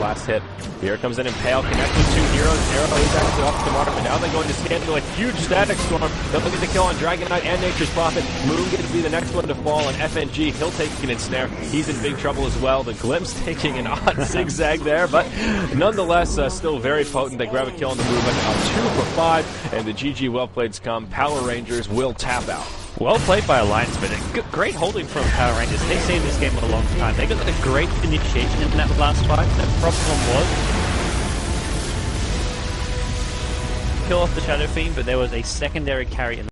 S4: last hit. Here comes an Impale, connect with two heroes. Arrow is actually off the mark, but now they're going to scan into a huge static storm. They'll get the kill on Dragon Knight and Nature's Prophet. Moon gets to be the next one to fall on FNG. He'll take an ensnare. He's in big trouble as well. The Glimpse taking an odd zigzag there, but nonetheless, still very potent. They grab a kill on the movement. 2 for 5, and the GG well playeds come. Power Rangers will tap out.
S5: Well played by Alliance, but great holding from Power Rangers. They stayed in this game for a long time. They got a great initiation in that last fight. The problem was kill off the Shadow Fiend, but there was a secondary carry in